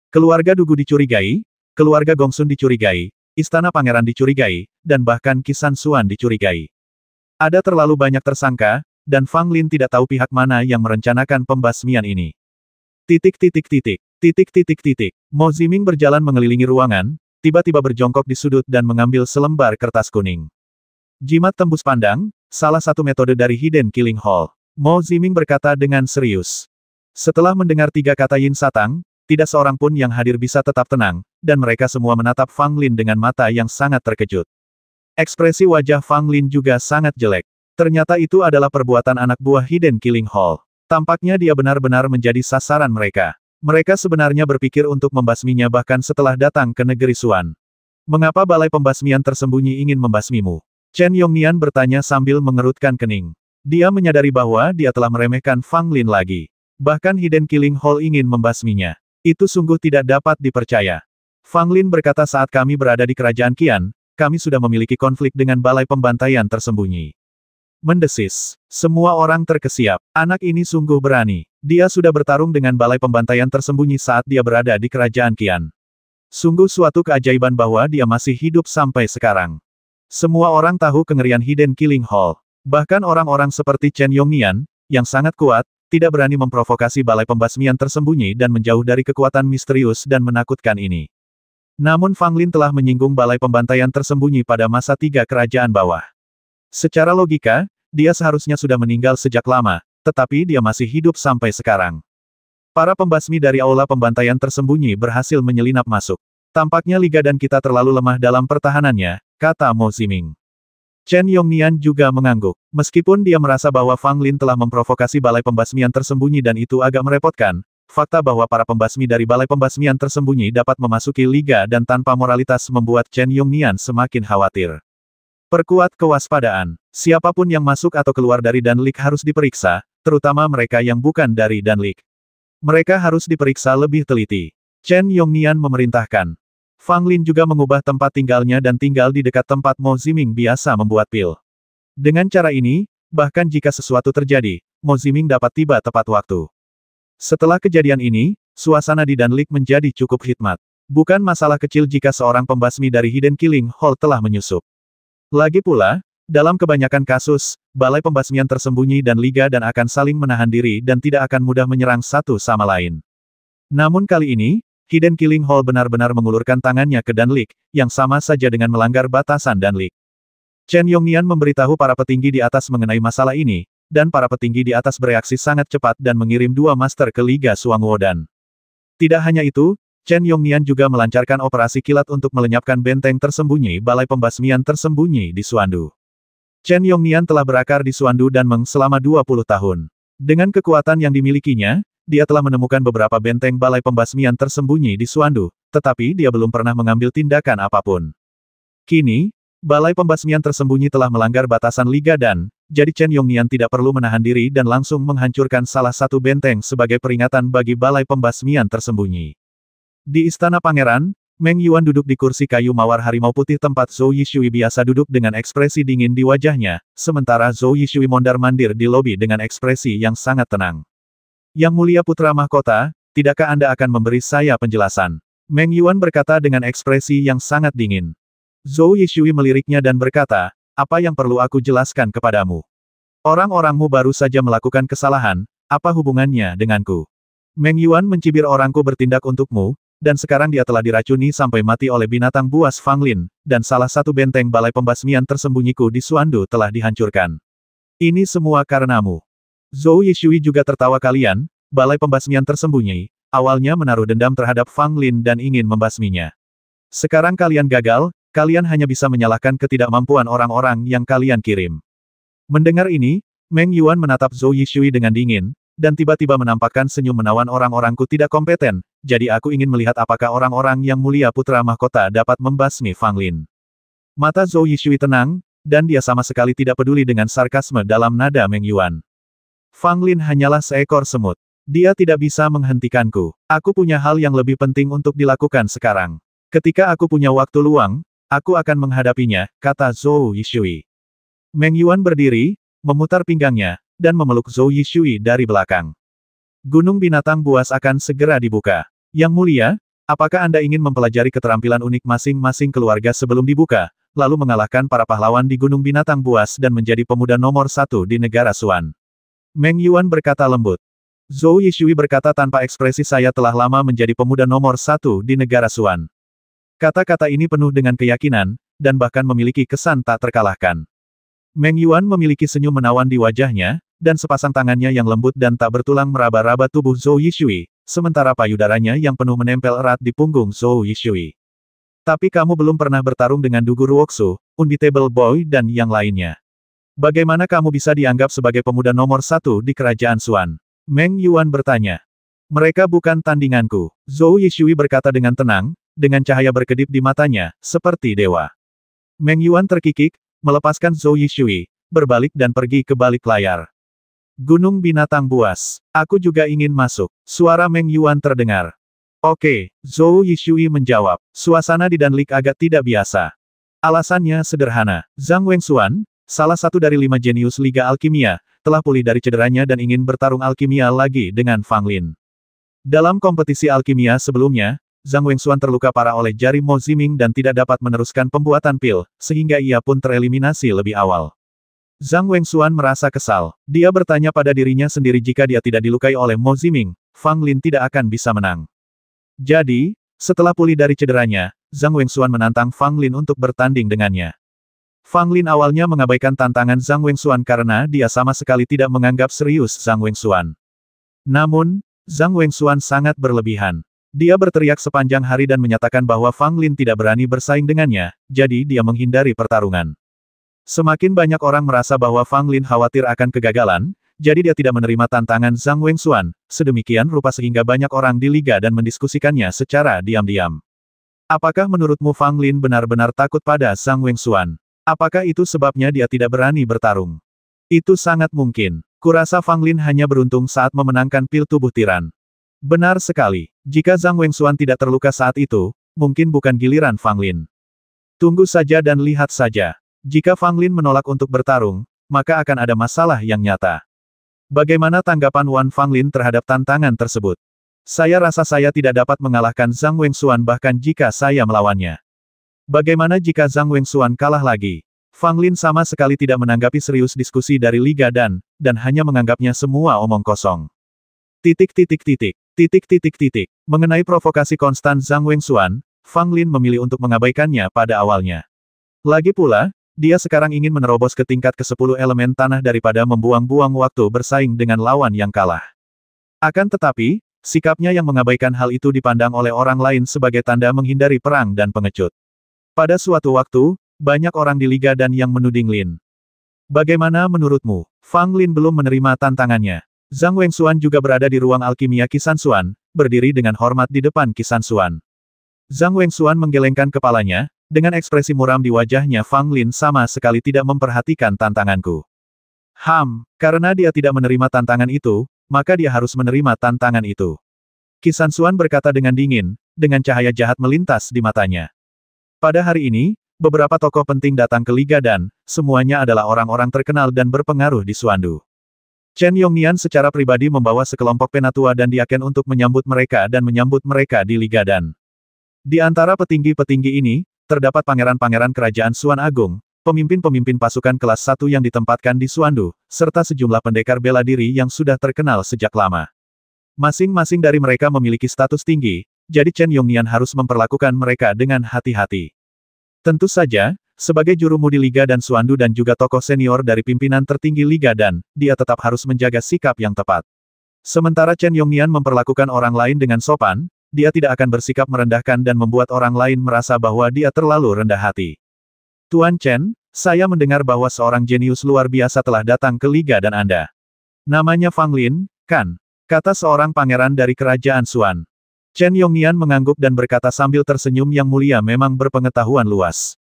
Keluarga Dugu dicurigai, keluarga Gongsun dicurigai, Istana Pangeran dicurigai, dan bahkan Qisan Xuan dicurigai. Ada terlalu banyak tersangka, dan Fang Lin tidak tahu pihak mana yang merencanakan pembasmian ini. Mo Ziming berjalan mengelilingi ruangan, tiba-tiba berjongkok di sudut dan mengambil selembar kertas kuning. Jimat tembus pandang, salah satu metode dari Hidden Killing Hall. Mo Ziming berkata dengan serius. Setelah mendengar 3 kata Yin Satang, tidak seorang pun yang hadir bisa tetap tenang, dan mereka semua menatap Fang Lin dengan mata yang sangat terkejut. Ekspresi wajah Fang Lin juga sangat jelek. Ternyata itu adalah perbuatan anak buah Hidden Killing Hall. Tampaknya dia benar-benar menjadi sasaran mereka. Mereka sebenarnya berpikir untuk membasminya bahkan setelah datang ke negeri Xuan. Mengapa balai pembasmian tersembunyi ingin membasmimu? Chen Yongnian bertanya sambil mengerutkan kening. Dia menyadari bahwa dia telah meremehkan Fang Lin lagi. Bahkan Hidden Killing Hall ingin membasminya. Itu sungguh tidak dapat dipercaya. Fang Lin berkata saat kami berada di kerajaan Qian, kami sudah memiliki konflik dengan balai pembantaian tersembunyi. Mendesis. Semua orang terkesiap. Anak ini sungguh berani. Dia sudah bertarung dengan balai pembantaian tersembunyi saat dia berada di kerajaan Qian. Sungguh suatu keajaiban bahwa dia masih hidup sampai sekarang. Semua orang tahu kengerian Hidden Killing Hall. Bahkan orang-orang seperti Chen Yongnian, yang sangat kuat, tidak berani memprovokasi balai pembasmian tersembunyi dan menjauh dari kekuatan misterius dan menakutkan ini. Namun Fang Lin telah menyinggung balai pembantaian tersembunyi pada masa 3 kerajaan bawah. Secara logika, dia seharusnya sudah meninggal sejak lama, tetapi dia masih hidup sampai sekarang. Para pembasmi dari aula pembantaian tersembunyi berhasil menyelinap masuk. Tampaknya Liga dan kita terlalu lemah dalam pertahanannya, kata Mo Ziming. Chen Yongnian juga mengangguk. Meskipun dia merasa bahwa Fang Lin telah memprovokasi balai pembasmian tersembunyi dan itu agak merepotkan, fakta bahwa para pembasmi dari Balai Pembasmian Tersembunyi dapat memasuki liga dan tanpa moralitas membuat Chen Yongnian semakin khawatir. Perkuat kewaspadaan. Siapapun yang masuk atau keluar dari Danlik harus diperiksa, terutama mereka yang bukan dari Danlik. Mereka harus diperiksa lebih teliti. Chen Yongnian memerintahkan. Fang Lin juga mengubah tempat tinggalnya dan tinggal di dekat tempat Mo Ziming biasa membuat pil. Dengan cara ini, bahkan jika sesuatu terjadi, Mo Ziming dapat tiba tepat waktu. Setelah kejadian ini, suasana di Danlik menjadi cukup hikmat. Bukan masalah kecil jika seorang pembasmi dari Hidden Killing Hall telah menyusup. Lagi pula, dalam kebanyakan kasus, Balai Pembasmian Tersembunyi dan Liga dan akan saling menahan diri dan tidak akan mudah menyerang satu sama lain. Namun kali ini, Hidden Killing Hall benar-benar mengulurkan tangannya ke Danlik, yang sama saja dengan melanggar batasan Danlik. Chen Yongnian memberitahu para petinggi di atas mengenai masalah ini, dan para petinggi di atas bereaksi sangat cepat dan mengirim 2 master ke Liga Suangwodan. Tidak hanya itu, Chen Yongnian juga melancarkan operasi kilat untuk melenyapkan benteng tersembunyi Balai Pembasmian Tersembunyi di Suandu. Chen Yongnian telah berakar di Suandu dan Meng selama 20 tahun. Dengan kekuatan yang dimilikinya, dia telah menemukan beberapa benteng Balai Pembasmian Tersembunyi di Suandu, tetapi dia belum pernah mengambil tindakan apapun. Kini, Balai Pembasmian Tersembunyi telah melanggar batasan Liga dan, jadi Chen Yongnian tidak perlu menahan diri dan langsung menghancurkan salah satu benteng sebagai peringatan bagi Balai Pembasmian Tersembunyi. Di Istana Pangeran, Meng Yuan duduk di kursi kayu mawar harimau putih tempat Zhou Yishui biasa duduk dengan ekspresi dingin di wajahnya, sementara Zhou Yishui mondar-mandir di lobi dengan ekspresi yang sangat tenang. Yang Mulia Putra Mahkota, tidakkah Anda akan memberi saya penjelasan? Meng Yuan berkata dengan ekspresi yang sangat dingin. Zhou Yishui meliriknya dan berkata, apa yang perlu aku jelaskan kepadamu? Orang-orangmu baru saja melakukan kesalahan, apa hubungannya denganku? Meng Yuan mencibir orangku bertindak untukmu, dan sekarang dia telah diracuni sampai mati oleh binatang buas Fang Lin, dan salah satu benteng Balai Pembasmian Tersembunyiku di Suandu telah dihancurkan. Ini semua karenamu. Zhou Yishui juga tertawa. Kalian, Balai Pembasmian Tersembunyi, awalnya menaruh dendam terhadap Fang Lin dan ingin membasminya. Sekarang kalian gagal, kalian hanya bisa menyalahkan ketidakmampuan orang-orang yang kalian kirim. Mendengar ini, Meng Yuan menatap Zhou Yishui dengan dingin, dan tiba-tiba menampakkan senyum menawan. Orang-orangku tidak kompeten, jadi aku ingin melihat apakah orang-orang yang Mulia Putra Mahkota dapat membasmi Fang Lin. Mata Zhou Yishui tenang, dan dia sama sekali tidak peduli dengan sarkasme dalam nada Meng Yuan. Fang Lin hanyalah seekor semut. Dia tidak bisa menghentikanku. Aku punya hal yang lebih penting untuk dilakukan sekarang. Ketika aku punya waktu luang, aku akan menghadapinya, kata Zhou Yishui. Meng Yuan berdiri, memutar pinggangnya, dan memeluk Zhou Yishui dari belakang. Gunung binatang buas akan segera dibuka. Yang Mulia, apakah Anda ingin mempelajari keterampilan unik masing-masing keluarga sebelum dibuka, lalu mengalahkan para pahlawan di Gunung Binatang Buas dan menjadi pemuda nomor 1 di negara Suan? Meng Yuan berkata lembut. Zhou Yishui berkata tanpa ekspresi, saya telah lama menjadi pemuda nomor 1 di negara Suan. Kata-kata ini penuh dengan keyakinan, dan bahkan memiliki kesan tak terkalahkan. Meng Yuan memiliki senyum menawan di wajahnya, dan sepasang tangannya yang lembut dan tak bertulang meraba-raba tubuh Zhou Yishui, sementara payudaranya yang penuh menempel erat di punggung Zhou Yishui. Tapi kamu belum pernah bertarung dengan Dugu Ruoksu, Unbeatable Boy dan yang lainnya. Bagaimana kamu bisa dianggap sebagai pemuda nomor 1 di kerajaan Suan? Meng Yuan bertanya. Mereka bukan tandinganku. Zhou Yishui berkata dengan tenang, dengan cahaya berkedip di matanya, seperti dewa. Meng Yuan terkikik, melepaskan Zhou Yishui, berbalik dan pergi ke balik layar. Gunung Binatang Buas. Aku juga ingin masuk. Suara Meng Yuan terdengar. Oke, Zhou Yishui menjawab. Suasana di Danlik agak tidak biasa. Alasannya sederhana. Zhang Wengxuan, salah satu dari 5 jenius Liga Alkimia, telah pulih dari cederanya dan ingin bertarung alkimia lagi dengan Fang Lin. Dalam kompetisi alkimia sebelumnya, Zhang Wengxuan terluka parah oleh jari Mo Ziming dan tidak dapat meneruskan pembuatan pil, sehingga ia pun tereliminasi lebih awal. Zhang Wengxuan merasa kesal. Dia bertanya pada dirinya sendiri, jika dia tidak dilukai oleh Mo Ziming, Fang Lin tidak akan bisa menang. Jadi, setelah pulih dari cederanya, Zhang Wengxuan menantang Fang Lin untuk bertanding dengannya. Fang Lin awalnya mengabaikan tantangan Zhang Wengxuan karena dia sama sekali tidak menganggap serius Zhang Wengxuan. Namun, Zhang Wengxuan sangat berlebihan. Dia berteriak sepanjang hari dan menyatakan bahwa Fang Lin tidak berani bersaing dengannya, jadi dia menghindari pertarungan. Semakin banyak orang merasa bahwa Fang Lin khawatir akan kegagalan, jadi dia tidak menerima tantangan Zhang Wengxuan, sedemikian rupa sehingga banyak orang di Liga dan mendiskusikannya secara diam-diam. Apakah menurutmu Fang Lin benar-benar takut pada Zhang Wengxuan? Apakah itu sebabnya dia tidak berani bertarung? Itu sangat mungkin. Kurasa Fang Lin hanya beruntung saat memenangkan pil tubuh tiran. Benar sekali. Jika Zhang Wengxuan tidak terluka saat itu, mungkin bukan giliran Fang Lin. Tunggu saja dan lihat saja. Jika Fang Lin menolak untuk bertarung, maka akan ada masalah yang nyata. Bagaimana tanggapan Wan Fang Lin terhadap tantangan tersebut? Saya rasa saya tidak dapat mengalahkan Zhang Wengxuan bahkan jika saya melawannya. Bagaimana jika Zhang Wengxuan kalah lagi? Fang Lin sama sekali tidak menanggapi serius diskusi dari Liga dan hanya menganggapnya semua omong kosong. Mengenai provokasi konstan Zhang Wengxuan, Fang Lin memilih untuk mengabaikannya pada awalnya. Lagi pula, dia sekarang ingin menerobos ke tingkat ke-10 elemen tanah daripada membuang-buang waktu bersaing dengan lawan yang kalah. Akan tetapi, sikapnya yang mengabaikan hal itu dipandang oleh orang lain sebagai tanda menghindari perang dan pengecut. Pada suatu waktu, banyak orang di Liga dan yang menuding Lin. Bagaimana menurutmu? Fang Lin belum menerima tantangannya. Zhang Wengxuan juga berada di ruang alkimia Qisanshuan, berdiri dengan hormat di depan Qisanshuan. Zhang Wengxuan menggelengkan kepalanya, dengan ekspresi muram di wajahnya Fang Lin sama sekali tidak memperhatikan tantanganku. Karena dia tidak menerima tantangan itu, maka dia harus menerima tantangan itu. Qisanshuan berkata dengan dingin, dengan cahaya jahat melintas di matanya. Pada hari ini, beberapa tokoh penting datang ke Liga dan semuanya adalah orang-orang terkenal dan berpengaruh di Xuandu. Chen Yongnian secara pribadi membawa sekelompok penatua dan diaken untuk menyambut mereka dan menyambut mereka di Liga dan. Di antara petinggi-petinggi ini, terdapat pangeran-pangeran kerajaan Xuan Agung, pemimpin-pemimpin pasukan kelas 1 yang ditempatkan di Xuandu, serta sejumlah pendekar bela diri yang sudah terkenal sejak lama. Masing-masing dari mereka memiliki status tinggi, jadi Chen Yongnian harus memperlakukan mereka dengan hati-hati. Tentu saja, sebagai jurumudi Liga dan Xuandu dan juga tokoh senior dari pimpinan tertinggi Liga dan, dia tetap harus menjaga sikap yang tepat. Sementara Chen Yongnian memperlakukan orang lain dengan sopan, dia tidak akan bersikap merendahkan dan membuat orang lain merasa bahwa dia terlalu rendah hati. Tuan Chen, saya mendengar bahwa seorang jenius luar biasa telah datang ke Liga dan Anda. Namanya Fang Lin, kan? Kata seorang pangeran dari kerajaan Xuan. Chen Yongnian mengangguk dan berkata sambil tersenyum yang mulia memang berpengetahuan luas.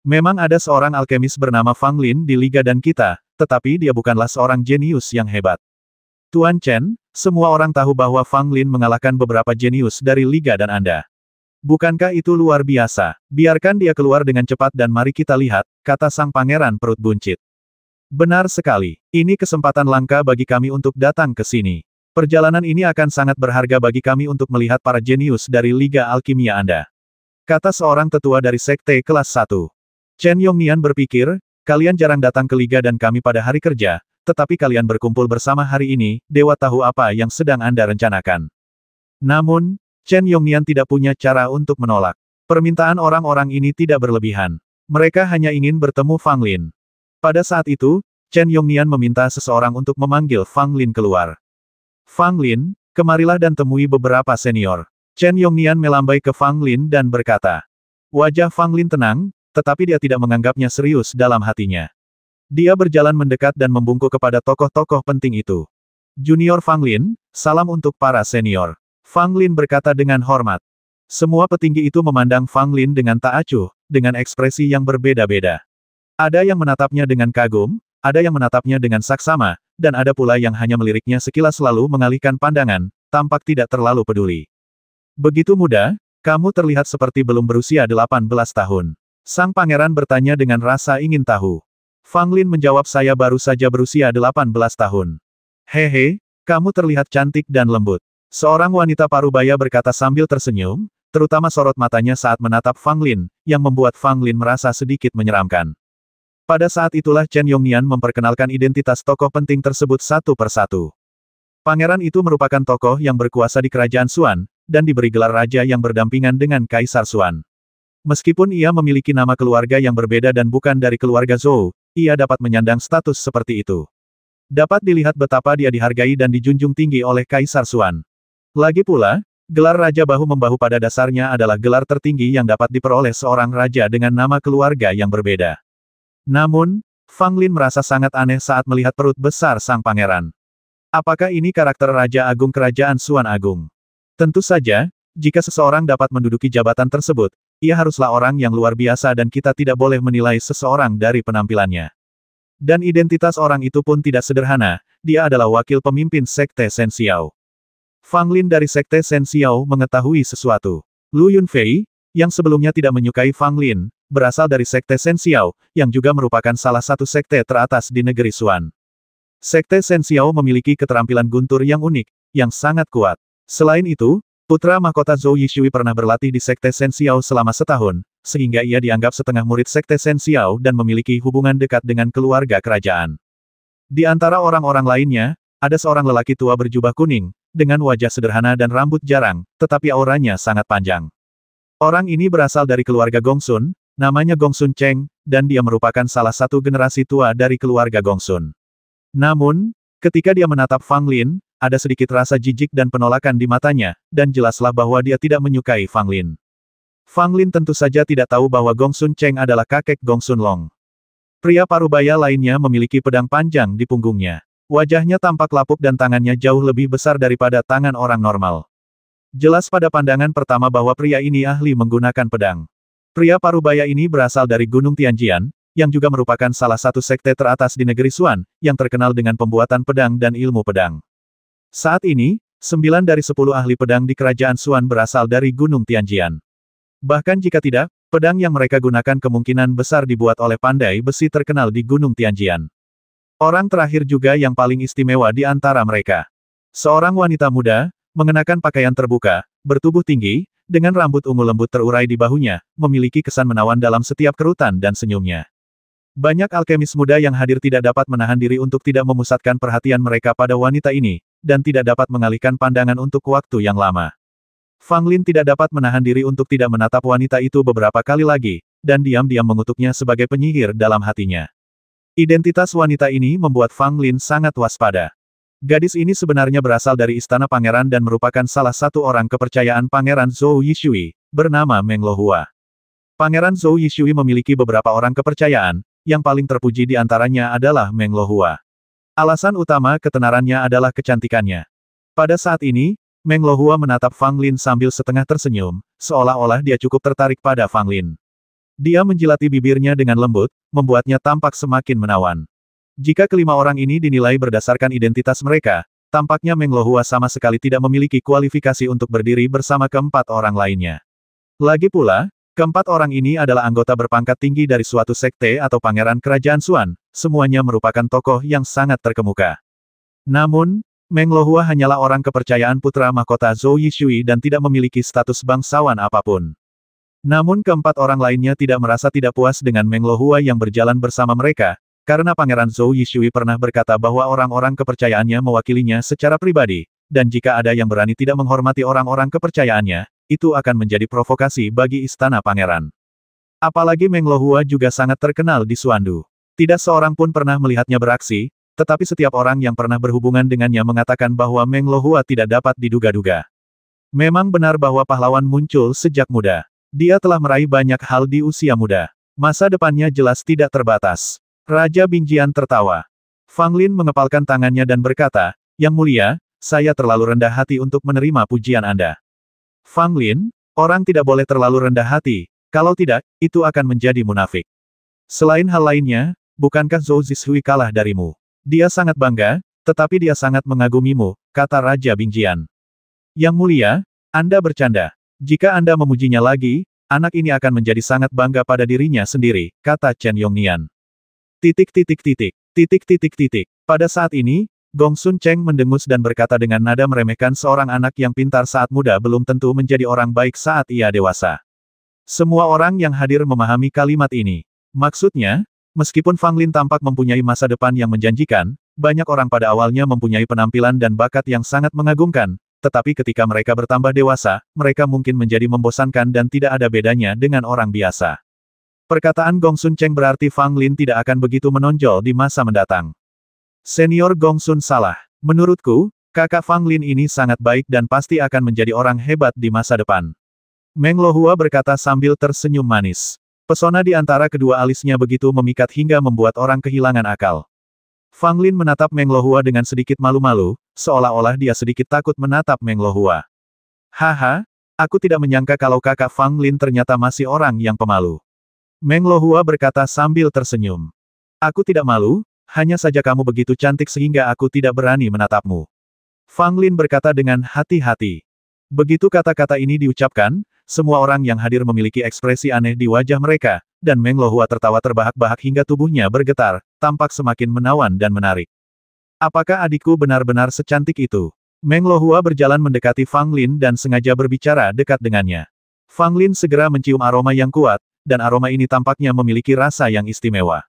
Memang ada seorang alkemis bernama Fang Lin di Liga dan kita, tetapi dia bukanlah seorang jenius yang hebat. Tuan Chen, semua orang tahu bahwa Fang Lin mengalahkan beberapa jenius dari Liga dan Anda. Bukankah itu luar biasa? Biarkan dia keluar dengan cepat dan mari kita lihat, kata sang pangeran perut buncit. Benar sekali, ini kesempatan langka bagi kami untuk datang ke sini. Perjalanan ini akan sangat berharga bagi kami untuk melihat para jenius dari Liga Alkimia Anda. Kata seorang tetua dari Sekte kelas 1. Chen Yongnian berpikir, kalian jarang datang ke Liga dan kami pada hari kerja, tetapi kalian berkumpul bersama hari ini, dewa tahu apa yang sedang Anda rencanakan. Namun, Chen Yongnian tidak punya cara untuk menolak. Permintaan orang-orang ini tidak berlebihan. Mereka hanya ingin bertemu Fang Lin. Pada saat itu, Chen Yongnian meminta seseorang untuk memanggil Fang Lin keluar. Fang Lin, kemarilah dan temui beberapa senior. Chen Yongnian melambai ke Fang Lin dan berkata. Wajah Fang Lin tenang, tetapi dia tidak menganggapnya serius dalam hatinya. Dia berjalan mendekat dan membungkuk kepada tokoh-tokoh penting itu. Junior Fang Lin, salam untuk para senior. Fang Lin berkata dengan hormat. Semua petinggi itu memandang Fang Lin dengan tak acuh, dengan ekspresi yang berbeda-beda. Ada yang menatapnya dengan kagum, ada yang menatapnya dengan saksama, dan ada pula yang hanya meliriknya sekilas lalu mengalihkan pandangan, tampak tidak terlalu peduli. Begitu muda, kamu terlihat seperti belum berusia 18 tahun. Sang pangeran bertanya dengan rasa ingin tahu. Fang Lin menjawab saya baru saja berusia 18 tahun. Hehe, kamu terlihat cantik dan lembut. Seorang wanita parubaya berkata sambil tersenyum, terutama sorot matanya saat menatap Fang Lin, yang membuat Fang Lin merasa sedikit menyeramkan. Pada saat itulah Chen Yongnian memperkenalkan identitas tokoh penting tersebut satu persatu. Pangeran itu merupakan tokoh yang berkuasa di kerajaan Xuan, dan diberi gelar raja yang berdampingan dengan Kaisar Xuan. Meskipun ia memiliki nama keluarga yang berbeda dan bukan dari keluarga Zhou, ia dapat menyandang status seperti itu. Dapat dilihat betapa dia dihargai dan dijunjung tinggi oleh Kaisar Xuan. Lagi pula, gelar Raja Bahu-Membahu pada dasarnya adalah gelar tertinggi yang dapat diperoleh seorang raja dengan nama keluarga yang berbeda. Namun, Fang Lin merasa sangat aneh saat melihat perut besar sang pangeran. Apakah ini karakter Raja Agung Kerajaan Xuan Agung? Tentu saja, jika seseorang dapat menduduki jabatan tersebut, ia haruslah orang yang luar biasa dan kita tidak boleh menilai seseorang dari penampilannya. Dan identitas orang itu pun tidak sederhana, dia adalah wakil pemimpin Sekte Shen Xiao. Fang Lin dari Sekte Shen Xiao mengetahui sesuatu. Lu Yunfei, yang sebelumnya tidak menyukai Fang Lin, berasal dari Sekte Shen Xiao, yang juga merupakan salah satu sekte teratas di negeri Xuan. Sekte Shen Xiao memiliki keterampilan guntur yang unik, yang sangat kuat. Selain itu, putra mahkota Zhou Yishui pernah berlatih di Sekte Shen Xiao selama setahun, sehingga ia dianggap setengah murid Sekte Shen Xiao dan memiliki hubungan dekat dengan keluarga kerajaan. Di antara orang-orang lainnya, ada seorang lelaki tua berjubah kuning, dengan wajah sederhana dan rambut jarang, tetapi auranya sangat panjang. Orang ini berasal dari keluarga Gongsun, namanya Gongsun Cheng, dan dia merupakan salah satu generasi tua dari keluarga Gongsun. Namun, ketika dia menatap Fang Lin, ada sedikit rasa jijik dan penolakan di matanya, dan jelaslah bahwa dia tidak menyukai Fang Lin. Fang Lin tentu saja tidak tahu bahwa Gongsun Cheng adalah kakek Gongsun Long. Pria parubaya lainnya memiliki pedang panjang di punggungnya. Wajahnya tampak lapuk dan tangannya jauh lebih besar daripada tangan orang normal. Jelas pada pandangan pertama bahwa pria ini ahli menggunakan pedang. Pria parubaya ini berasal dari Gunung Tianjian, yang juga merupakan salah satu sekte teratas di negeri Xuan, yang terkenal dengan pembuatan pedang dan ilmu pedang. Saat ini, 9 dari 10 ahli pedang di kerajaan Xuan berasal dari Gunung Tianjian. Bahkan jika tidak, pedang yang mereka gunakan kemungkinan besar dibuat oleh pandai besi terkenal di Gunung Tianjian. Orang terakhir juga yang paling istimewa di antara mereka. Seorang wanita muda, mengenakan pakaian terbuka, bertubuh tinggi, dengan rambut ungu lembut terurai di bahunya, memiliki kesan menawan dalam setiap kerutan dan senyumnya. Banyak alkemis muda yang hadir tidak dapat menahan diri untuk tidak memusatkan perhatian mereka pada wanita ini, dan tidak dapat mengalihkan pandangan untuk waktu yang lama. Fang Lin tidak dapat menahan diri untuk tidak menatap wanita itu beberapa kali lagi, dan diam-diam mengutuknya sebagai penyihir dalam hatinya. Identitas wanita ini membuat Fang Lin sangat waspada. Gadis ini sebenarnya berasal dari Istana Pangeran dan merupakan salah satu orang kepercayaan Pangeran Zhou Yishui, bernama Meng Lohua. Pangeran Zhou Yishui memiliki beberapa orang kepercayaan, yang paling terpuji di antaranya adalah Meng Lohua. Alasan utama ketenarannya adalah kecantikannya. Pada saat ini, Meng Lohua menatap Fang Lin sambil setengah tersenyum, seolah-olah dia cukup tertarik pada Fang Lin. Dia menjilati bibirnya dengan lembut, membuatnya tampak semakin menawan. Jika kelima orang ini dinilai berdasarkan identitas mereka, tampaknya Meng Lohua sama sekali tidak memiliki kualifikasi untuk berdiri bersama keempat orang lainnya. Lagi pula, keempat orang ini adalah anggota berpangkat tinggi dari suatu sekte atau pangeran kerajaan Xuan, semuanya merupakan tokoh yang sangat terkemuka. Namun, Meng Lohua hanyalah orang kepercayaan putra mahkota Zhou Yishui dan tidak memiliki status bangsawan apapun. Namun keempat orang lainnya tidak merasa tidak puas dengan Meng Lohua yang berjalan bersama mereka, karena Pangeran Zhou Yishui pernah berkata bahwa orang-orang kepercayaannya mewakilinya secara pribadi, dan jika ada yang berani tidak menghormati orang-orang kepercayaannya, itu akan menjadi provokasi bagi Istana Pangeran. Apalagi Meng Lohua juga sangat terkenal di Xuandu. Tidak seorang pun pernah melihatnya beraksi, tetapi setiap orang yang pernah berhubungan dengannya mengatakan bahwa Meng Lohua tidak dapat diduga-duga. Memang benar bahwa pahlawan muncul sejak muda. Dia telah meraih banyak hal di usia muda. Masa depannya jelas tidak terbatas. Raja Bingjian tertawa. Fang Lin mengepalkan tangannya dan berkata, "Yang mulia, saya terlalu rendah hati untuk menerima pujian Anda." Fang Lin, orang tidak boleh terlalu rendah hati, kalau tidak, itu akan menjadi munafik. Selain hal lainnya, bukankah Zhou Zishui kalah darimu? Dia sangat bangga, tetapi dia sangat mengagumimu, kata Raja Bingjian. Yang mulia, Anda bercanda. Jika Anda memujinya lagi, anak ini akan menjadi sangat bangga pada dirinya sendiri, kata Chen Yongnian. Pada saat ini, Gongsun Cheng mendengus dan berkata dengan nada meremehkan seorang anak yang pintar saat muda belum tentu menjadi orang baik saat ia dewasa. Semua orang yang hadir memahami kalimat ini. Maksudnya, meskipun Fang Lin tampak mempunyai masa depan yang menjanjikan, banyak orang pada awalnya mempunyai penampilan dan bakat yang sangat mengagumkan, tetapi ketika mereka bertambah dewasa, mereka mungkin menjadi membosankan dan tidak ada bedanya dengan orang biasa. Perkataan Gongsun Cheng berarti Fang Lin tidak akan begitu menonjol di masa mendatang. Senior Gongsun salah. Menurutku, kakak Fang Lin ini sangat baik dan pasti akan menjadi orang hebat di masa depan. Meng Lohua berkata sambil tersenyum manis. Pesona di antara kedua alisnya begitu memikat hingga membuat orang kehilangan akal. Fang Lin menatap Meng Lohua dengan sedikit malu-malu, seolah-olah dia sedikit takut menatap Meng Lohua. Haha, aku tidak menyangka kalau kakak Fang Lin ternyata masih orang yang pemalu. Meng Lohua berkata sambil tersenyum. Aku tidak malu, hanya saja kamu begitu cantik sehingga aku tidak berani menatapmu. Fang Lin berkata dengan hati-hati. Begitu kata-kata ini diucapkan, semua orang yang hadir memiliki ekspresi aneh di wajah mereka, dan Meng Lohua tertawa terbahak-bahak hingga tubuhnya bergetar, tampak semakin menawan dan menarik. Apakah adikku benar-benar secantik itu? Meng Lohua berjalan mendekati Fang Lin dan sengaja berbicara dekat dengannya. Fang Lin segera mencium aroma yang kuat, dan aroma ini tampaknya memiliki rasa yang istimewa.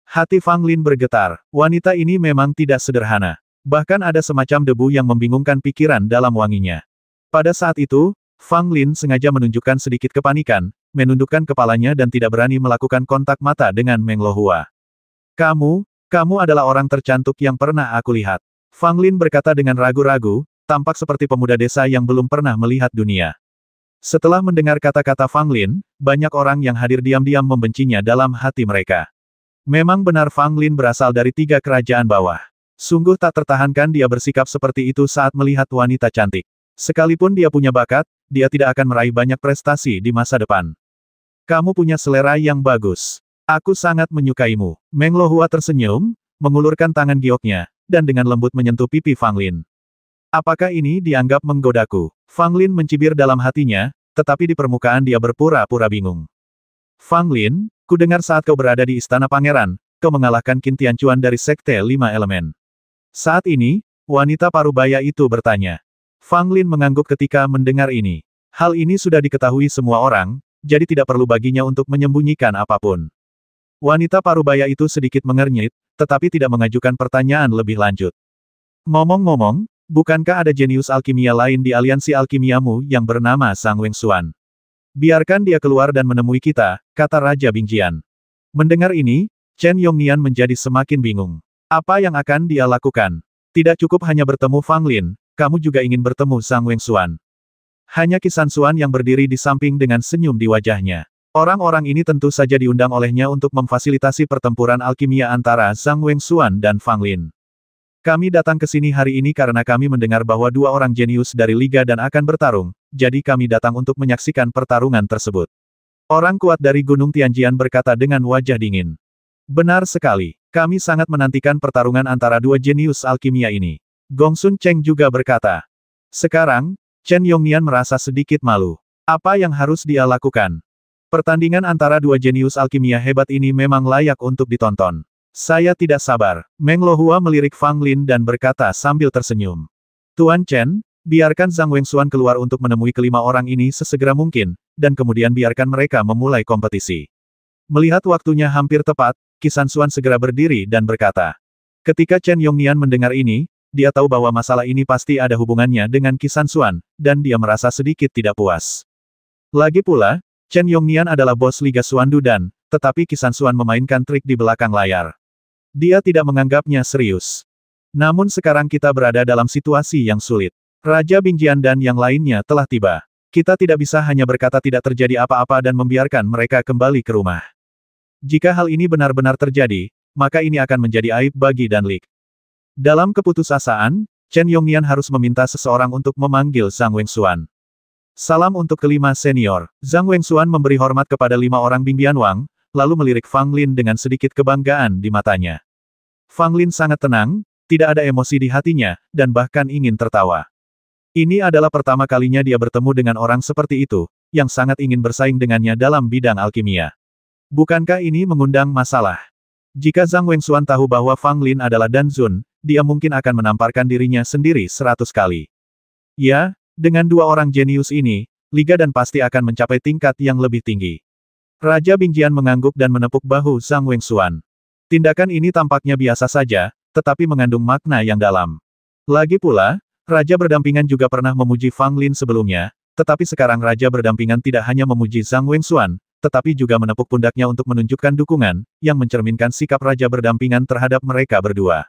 Hati Fang Lin bergetar, wanita ini memang tidak sederhana. Bahkan ada semacam debu yang membingungkan pikiran dalam wanginya. Pada saat itu, Fang Lin sengaja menunjukkan sedikit kepanikan, menundukkan kepalanya dan tidak berani melakukan kontak mata dengan Meng Lohua. Kamu adalah orang tercantik yang pernah aku lihat. Fang Lin berkata dengan ragu-ragu, tampak seperti pemuda desa yang belum pernah melihat dunia. Setelah mendengar kata-kata Fang Lin, banyak orang yang hadir diam-diam membencinya dalam hati mereka. Memang benar Fang Lin berasal dari 3 kerajaan bawah. Sungguh tak tertahankan dia bersikap seperti itu saat melihat wanita cantik. Sekalipun dia punya bakat, dia tidak akan meraih banyak prestasi di masa depan. Kamu punya selera yang bagus. Aku sangat menyukaimu. Meng Lohua tersenyum, mengulurkan tangan gioknya, dan dengan lembut menyentuh pipi Fang Lin. Apakah ini dianggap menggodaku? Fang Lin mencibir dalam hatinya, tetapi di permukaan dia berpura-pura bingung. Fang Lin, ku dengar saat kau berada di Istana Pangeran, kau mengalahkan Qin Tianchuan dari Sekte 5 Elemen. Saat ini, wanita parubaya itu bertanya. Fang Lin mengangguk ketika mendengar ini. Hal ini sudah diketahui semua orang, jadi tidak perlu baginya untuk menyembunyikan apapun. Wanita parubaya itu sedikit mengernyit, tetapi tidak mengajukan pertanyaan lebih lanjut. Ngomong-ngomong, bukankah ada jenius alkimia lain di aliansi alkimiamu yang bernama Sang Wengsuan? Biarkan dia keluar dan menemui kita, kata Raja Bingjian. Mendengar ini, Chen Yongnian menjadi semakin bingung. Apa yang akan dia lakukan? Tidak cukup hanya bertemu Fang Lin, kamu juga ingin bertemu Sang Wengsuan. Hanya Qi Sansuan yang berdiri di samping dengan senyum di wajahnya. Orang-orang ini tentu saja diundang olehnya untuk memfasilitasi pertempuran alkimia antara Zhang Wengsuan dan Fang Lin. Kami datang ke sini hari ini karena kami mendengar bahwa 2 orang jenius dari Liga dan akan bertarung, jadi kami datang untuk menyaksikan pertarungan tersebut. Orang kuat dari Gunung Tianjian berkata dengan wajah dingin. Benar sekali, kami sangat menantikan pertarungan antara 2 jenius alkimia ini. Gongsun Cheng juga berkata. Sekarang, Chen Yongnian merasa sedikit malu. Apa yang harus dia lakukan? Pertandingan antara 2 jenius alkimia hebat ini memang layak untuk ditonton. Saya tidak sabar. Meng Lohua melirik Fang Lin dan berkata sambil tersenyum. Tuan Chen, biarkan Zhang Wengsuan keluar untuk menemui kelima orang ini sesegera mungkin, dan kemudian biarkan mereka memulai kompetisi. Melihat waktunya hampir tepat, Qi Sansuan segera berdiri dan berkata. Ketika Chen Yongnian mendengar ini, dia tahu bahwa masalah ini pasti ada hubungannya dengan Qi Sansuan, dan dia merasa sedikit tidak puas. Lagi pula, Chen Yongnian adalah bos Liga Xuandudan, tetapi Qi Sansuan memainkan trik di belakang layar. Dia tidak menganggapnya serius. Namun sekarang kita berada dalam situasi yang sulit. Raja Bingjian dan yang lainnya telah tiba. Kita tidak bisa hanya berkata tidak terjadi apa-apa dan membiarkan mereka kembali ke rumah. Jika hal ini benar-benar terjadi, maka ini akan menjadi aib bagi Danlik. Dalam keputusasaan, Chen Yongnian harus meminta seseorang untuk memanggil Zhang Wengsuan. Salam untuk kelima senior. Zhang Wengsuan memberi hormat kepada 5 orang Bingbian Wang, lalu melirik Fang Lin dengan sedikit kebanggaan di matanya. Fang Lin sangat tenang, tidak ada emosi di hatinya, dan bahkan ingin tertawa. Ini adalah pertama kalinya dia bertemu dengan orang seperti itu, yang sangat ingin bersaing dengannya dalam bidang alkimia. Bukankah ini mengundang masalah? Jika Zhang Wengsuan tahu bahwa Fang Lin adalah Dan Zun, dia mungkin akan menamparkan dirinya sendiri 100 kali. Ya, dengan 2 orang jenius ini, Liga dan pasti akan mencapai tingkat yang lebih tinggi. Raja Bingjian mengangguk dan menepuk bahu Zhang Wengsuan. Tindakan ini tampaknya biasa saja, tetapi mengandung makna yang dalam. Lagi pula, Raja Berdampingan juga pernah memuji Fang Lin sebelumnya, tetapi sekarang Raja Berdampingan tidak hanya memuji Zhang Wengsuan, tetapi juga menepuk pundaknya untuk menunjukkan dukungan, yang mencerminkan sikap Raja Berdampingan terhadap mereka berdua.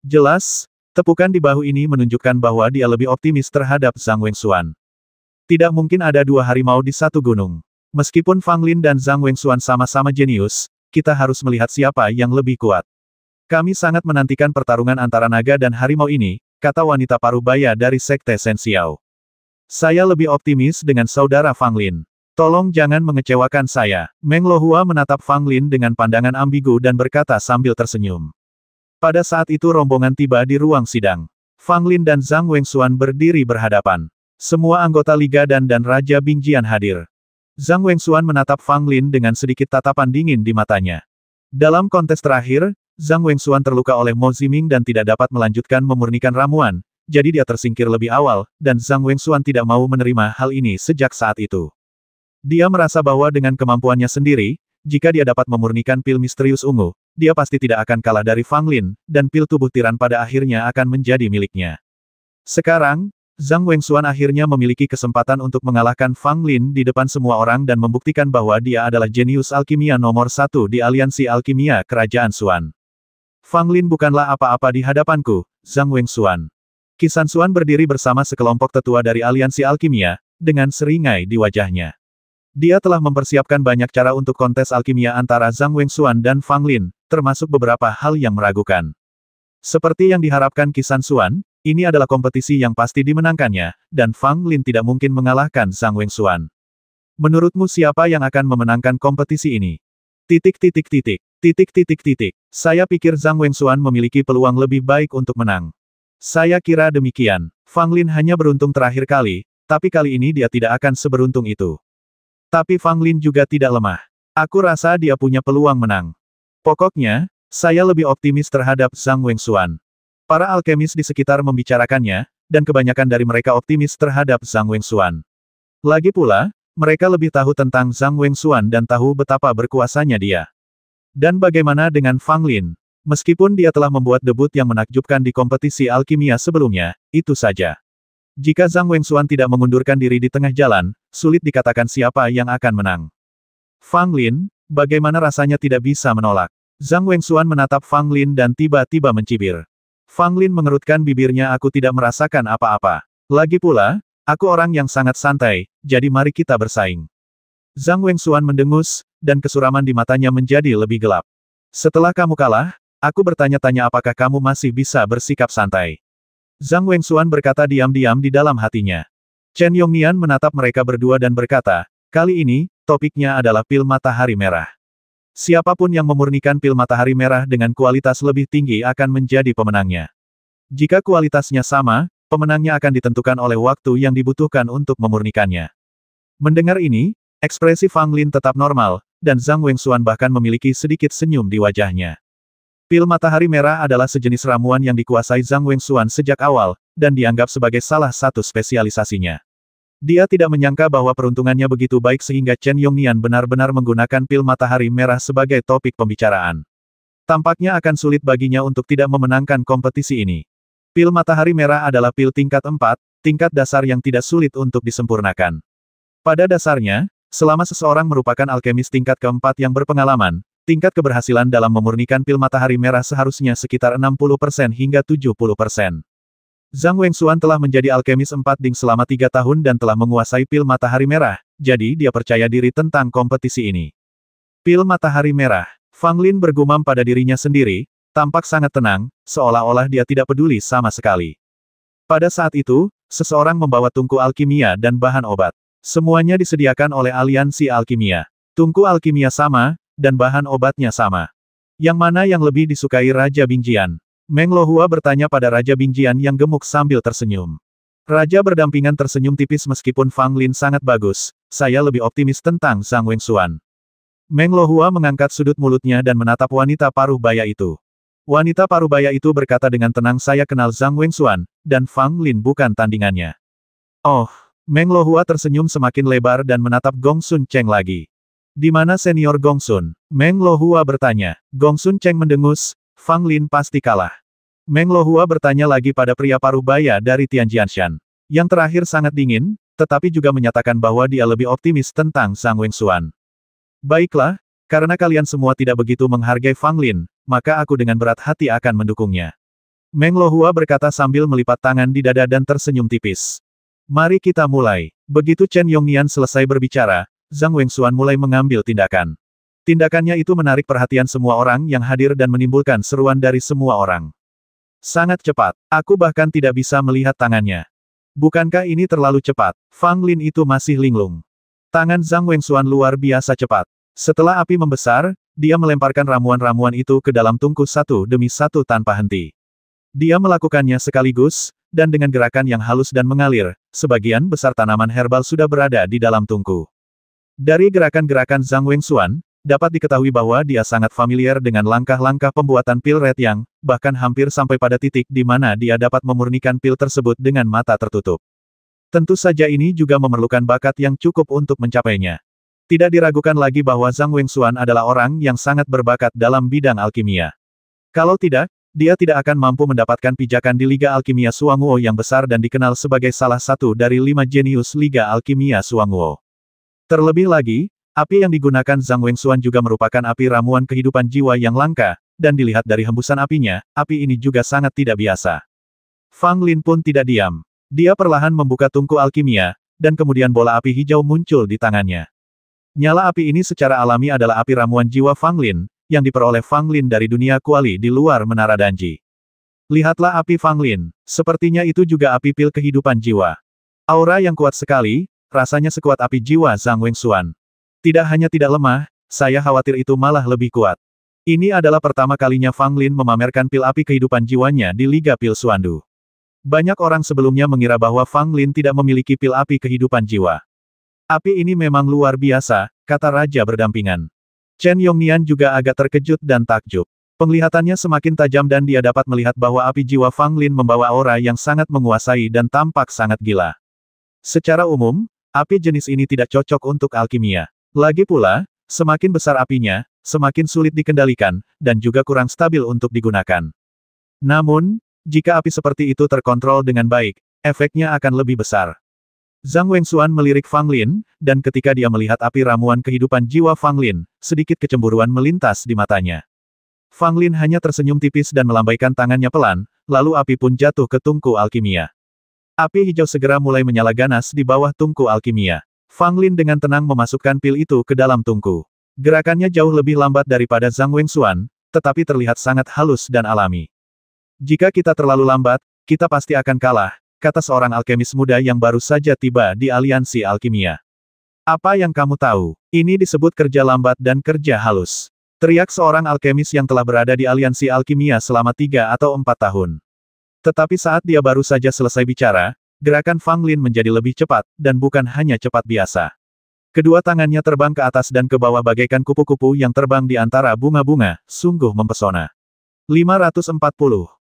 Jelas, tepukan di bahu ini menunjukkan bahwa dia lebih optimis terhadap Zhang Wengsuan. Tidak mungkin ada 2 harimau di satu gunung. Meskipun Fang Lin dan Zhang Wengxuan sama-sama jenius, kita harus melihat siapa yang lebih kuat. Kami sangat menantikan pertarungan antara naga dan harimau ini, kata wanita parubaya dari Sekte Shen Xiao. Saya lebih optimis dengan saudara Fang Lin. Tolong jangan mengecewakan saya. Meng Lohua menatap Fang Lin dengan pandangan ambigu dan berkata sambil tersenyum. Pada saat itu rombongan tiba di ruang sidang. Fang Lin dan Zhang Wengxuan berdiri berhadapan. Semua anggota Liga dan Raja Bingjian hadir. Zhang Wengxuan menatap Fang Lin dengan sedikit tatapan dingin di matanya. Dalam kontes terakhir, Zhang Wengxuan terluka oleh Mo Ziming dan tidak dapat melanjutkan memurnikan ramuan, jadi dia tersingkir lebih awal, dan Zhang Wengxuan tidak mau menerima hal ini sejak saat itu. Dia merasa bahwa dengan kemampuannya sendiri, jika dia dapat memurnikan pil misterius ungu, dia pasti tidak akan kalah dari Fang Lin, dan pil tubuh tiran pada akhirnya akan menjadi miliknya. Sekarang, Zhang Wengxuan akhirnya memiliki kesempatan untuk mengalahkan Fang Lin di depan semua orang dan membuktikan bahwa dia adalah jenius alkimia nomor 1 di aliansi alkimia Kerajaan Xuan. Fang Lin bukanlah apa-apa di hadapanku, Zhang Wengxuan. Qisan Xuan berdiri bersama sekelompok tetua dari aliansi alkimia, dengan seringai di wajahnya. Dia telah mempersiapkan banyak cara untuk kontes alkimia antara Zhang Wengxuan dan Fang Lin, termasuk beberapa hal yang meragukan. Seperti yang diharapkan Qisan Xuan, ini adalah kompetisi yang pasti dimenangkannya, dan Fang Lin tidak mungkin mengalahkan Zhang Wengxuan. Menurutmu siapa yang akan memenangkan kompetisi ini? Saya pikir Zhang Wengxuan memiliki peluang lebih baik untuk menang. Saya kira demikian. Fang Lin hanya beruntung terakhir kali, tapi kali ini dia tidak akan seberuntung itu. Tapi Fang Lin juga tidak lemah. Aku rasa dia punya peluang menang. Pokoknya, saya lebih optimis terhadap Zhang Wengxuan. Para alkemis di sekitar membicarakannya, dan kebanyakan dari mereka optimis terhadap Zhang Wengxuan. Lagi pula, mereka lebih tahu tentang Zhang Wengxuan dan tahu betapa berkuasanya dia. Dan bagaimana dengan Fang Lin? Meskipun dia telah membuat debut yang menakjubkan di kompetisi alkimia sebelumnya, itu saja. Jika Zhang Wengxuan tidak mengundurkan diri di tengah jalan, sulit dikatakan siapa yang akan menang. Fang Lin, bagaimana rasanya tidak bisa menolak? Zhang Wengxuan menatap Fang Lin dan tiba-tiba mencibir. Fang Lin mengerutkan bibirnya. Aku tidak merasakan apa-apa. Lagi pula, aku orang yang sangat santai, jadi mari kita bersaing. Zhang Wengxuan mendengus, dan kesuraman di matanya menjadi lebih gelap. Setelah kamu kalah, aku bertanya-tanya apakah kamu masih bisa bersikap santai. Zhang Wengxuan berkata diam-diam di dalam hatinya. Chen Yongnian menatap mereka berdua dan berkata, kali ini, topiknya adalah pil matahari merah. Siapapun yang memurnikan pil matahari merah dengan kualitas lebih tinggi akan menjadi pemenangnya. Jika kualitasnya sama, pemenangnya akan ditentukan oleh waktu yang dibutuhkan untuk memurnikannya. Mendengar ini, ekspresi Fang Lin tetap normal, dan Zhang Wengxuan bahkan memiliki sedikit senyum di wajahnya. Pil matahari merah adalah sejenis ramuan yang dikuasai Zhang Wengxuan sejak awal, dan dianggap sebagai salah satu spesialisasinya. Dia tidak menyangka bahwa peruntungannya begitu baik sehingga Chen Yongnian benar-benar menggunakan pil matahari merah sebagai topik pembicaraan. Tampaknya akan sulit baginya untuk tidak memenangkan kompetisi ini. Pil matahari merah adalah pil tingkat 4, tingkat dasar yang tidak sulit untuk disempurnakan. Pada dasarnya, selama seseorang merupakan alkemis tingkat keempat yang berpengalaman, tingkat keberhasilan dalam memurnikan pil matahari merah seharusnya sekitar 60% hingga 70%. Zhang Wengxuan telah menjadi alkemis 4 ding selama 3 tahun dan telah menguasai pil matahari merah, jadi dia percaya diri tentang kompetisi ini. Pil matahari merah. Fang Lin bergumam pada dirinya sendiri, tampak sangat tenang, seolah-olah dia tidak peduli sama sekali. Pada saat itu, seseorang membawa tungku alkimia dan bahan obat. Semuanya disediakan oleh aliansi alkimia. Tungku alkimia sama, dan bahan obatnya sama. Yang mana yang lebih disukai Raja Bingjian? Meng Lohua bertanya pada Raja Bingjian yang gemuk sambil tersenyum. Raja berdampingan tersenyum tipis meskipun Fang Lin sangat bagus, saya lebih optimis tentang Zhang Wengxuan. Meng Lohua mengangkat sudut mulutnya dan menatap wanita paruh baya itu. Wanita paruh baya itu berkata dengan tenang saya kenal Zhang Wengxuan, dan Fang Lin bukan tandingannya. Oh, Meng Lohua tersenyum semakin lebar dan menatap Gong Sun Cheng lagi. Di mana senior Gong Sun? Meng Lohua bertanya. Gong Sun Cheng mendengus, Fang Lin pasti kalah. Meng Lohua bertanya lagi pada pria paruh baya dari Tianjianshan. Yang terakhir sangat dingin, tetapi juga menyatakan bahwa dia lebih optimis tentang Zhang Wengxuan. Baiklah, karena kalian semua tidak begitu menghargai Fang Lin, maka aku dengan berat hati akan mendukungnya. Meng Lohua berkata sambil melipat tangan di dada dan tersenyum tipis. Mari kita mulai. Begitu Chen Yongnian selesai berbicara, Zhang Wengxuan mulai mengambil tindakan. Tindakannya itu menarik perhatian semua orang yang hadir dan menimbulkan seruan dari semua orang. Sangat cepat. Aku bahkan tidak bisa melihat tangannya. Bukankah ini terlalu cepat? Fang Lin itu masih linglung. Tangan Zhang Wengxuan luar biasa cepat. Setelah api membesar, dia melemparkan ramuan-ramuan itu ke dalam tungku satu demi satu tanpa henti. Dia melakukannya sekaligus, dan dengan gerakan yang halus dan mengalir, sebagian besar tanaman herbal sudah berada di dalam tungku. Dari gerakan-gerakan Zhang Wengxuan, dapat diketahui bahwa dia sangat familiar dengan langkah-langkah pembuatan pil Red Yang, bahkan hampir sampai pada titik di mana dia dapat memurnikan pil tersebut dengan mata tertutup. Tentu saja ini juga memerlukan bakat yang cukup untuk mencapainya. Tidak diragukan lagi bahwa Zhang Wengxuan adalah orang yang sangat berbakat dalam bidang alkimia. Kalau tidak, dia tidak akan mampu mendapatkan pijakan di Liga Alkimia Xuanguo yang besar dan dikenal sebagai salah satu dari 5 jenius Liga Alkimia Xuanguo. Terlebih lagi, api yang digunakan Zhang Wengxuan juga merupakan api ramuan kehidupan jiwa yang langka, dan dilihat dari hembusan apinya, api ini juga sangat tidak biasa. Fang Lin pun tidak diam. Dia perlahan membuka tungku alkimia, dan kemudian bola api hijau muncul di tangannya. Nyala api ini secara alami adalah api ramuan jiwa Fang Lin, yang diperoleh Fang Lin dari dunia kuali di luar Menara Danji. Lihatlah api Fang Lin, sepertinya itu juga api pil kehidupan jiwa. Aura yang kuat sekali, rasanya sekuat api jiwa Zhang Wengxuan. Tidak hanya tidak lemah, saya khawatir itu malah lebih kuat. Ini adalah pertama kalinya Fang Lin memamerkan pil api kehidupan jiwanya di Liga Pil Xuandu. Banyak orang sebelumnya mengira bahwa Fang Lin tidak memiliki pil api kehidupan jiwa. Api ini memang luar biasa, kata Raja berdampingan. Chen Yongnian juga agak terkejut dan takjub. Penglihatannya semakin tajam dan dia dapat melihat bahwa api jiwa Fang Lin membawa aura yang sangat menguasai dan tampak sangat gila. Secara umum, api jenis ini tidak cocok untuk alkimia. Lagi pula, semakin besar apinya, semakin sulit dikendalikan, dan juga kurang stabil untuk digunakan. Namun, jika api seperti itu terkontrol dengan baik, efeknya akan lebih besar. Zhang Wengxuan melirik Fang Lin, dan ketika dia melihat api ramuan kehidupan jiwa Fang Lin, sedikit kecemburuan melintas di matanya. Fang Lin hanya tersenyum tipis dan melambaikan tangannya pelan, lalu api pun jatuh ke tungku alkimia. Api hijau segera mulai menyala ganas di bawah tungku alkimia. Fang Lin dengan tenang memasukkan pil itu ke dalam tungku. Gerakannya jauh lebih lambat daripada Zhang Wengxuan, tetapi terlihat sangat halus dan alami. Jika kita terlalu lambat, kita pasti akan kalah, kata seorang alkemis muda yang baru saja tiba di aliansi alkimia. Apa yang kamu tahu? Ini disebut kerja lambat dan kerja halus. Teriak seorang alkemis yang telah berada di aliansi alkimia selama 3 atau 4 tahun. Tetapi saat dia baru saja selesai bicara, gerakan Fang Lin menjadi lebih cepat, dan bukan hanya cepat biasa. Kedua tangannya terbang ke atas dan ke bawah bagaikan kupu-kupu yang terbang di antara bunga-bunga, sungguh mempesona. 540.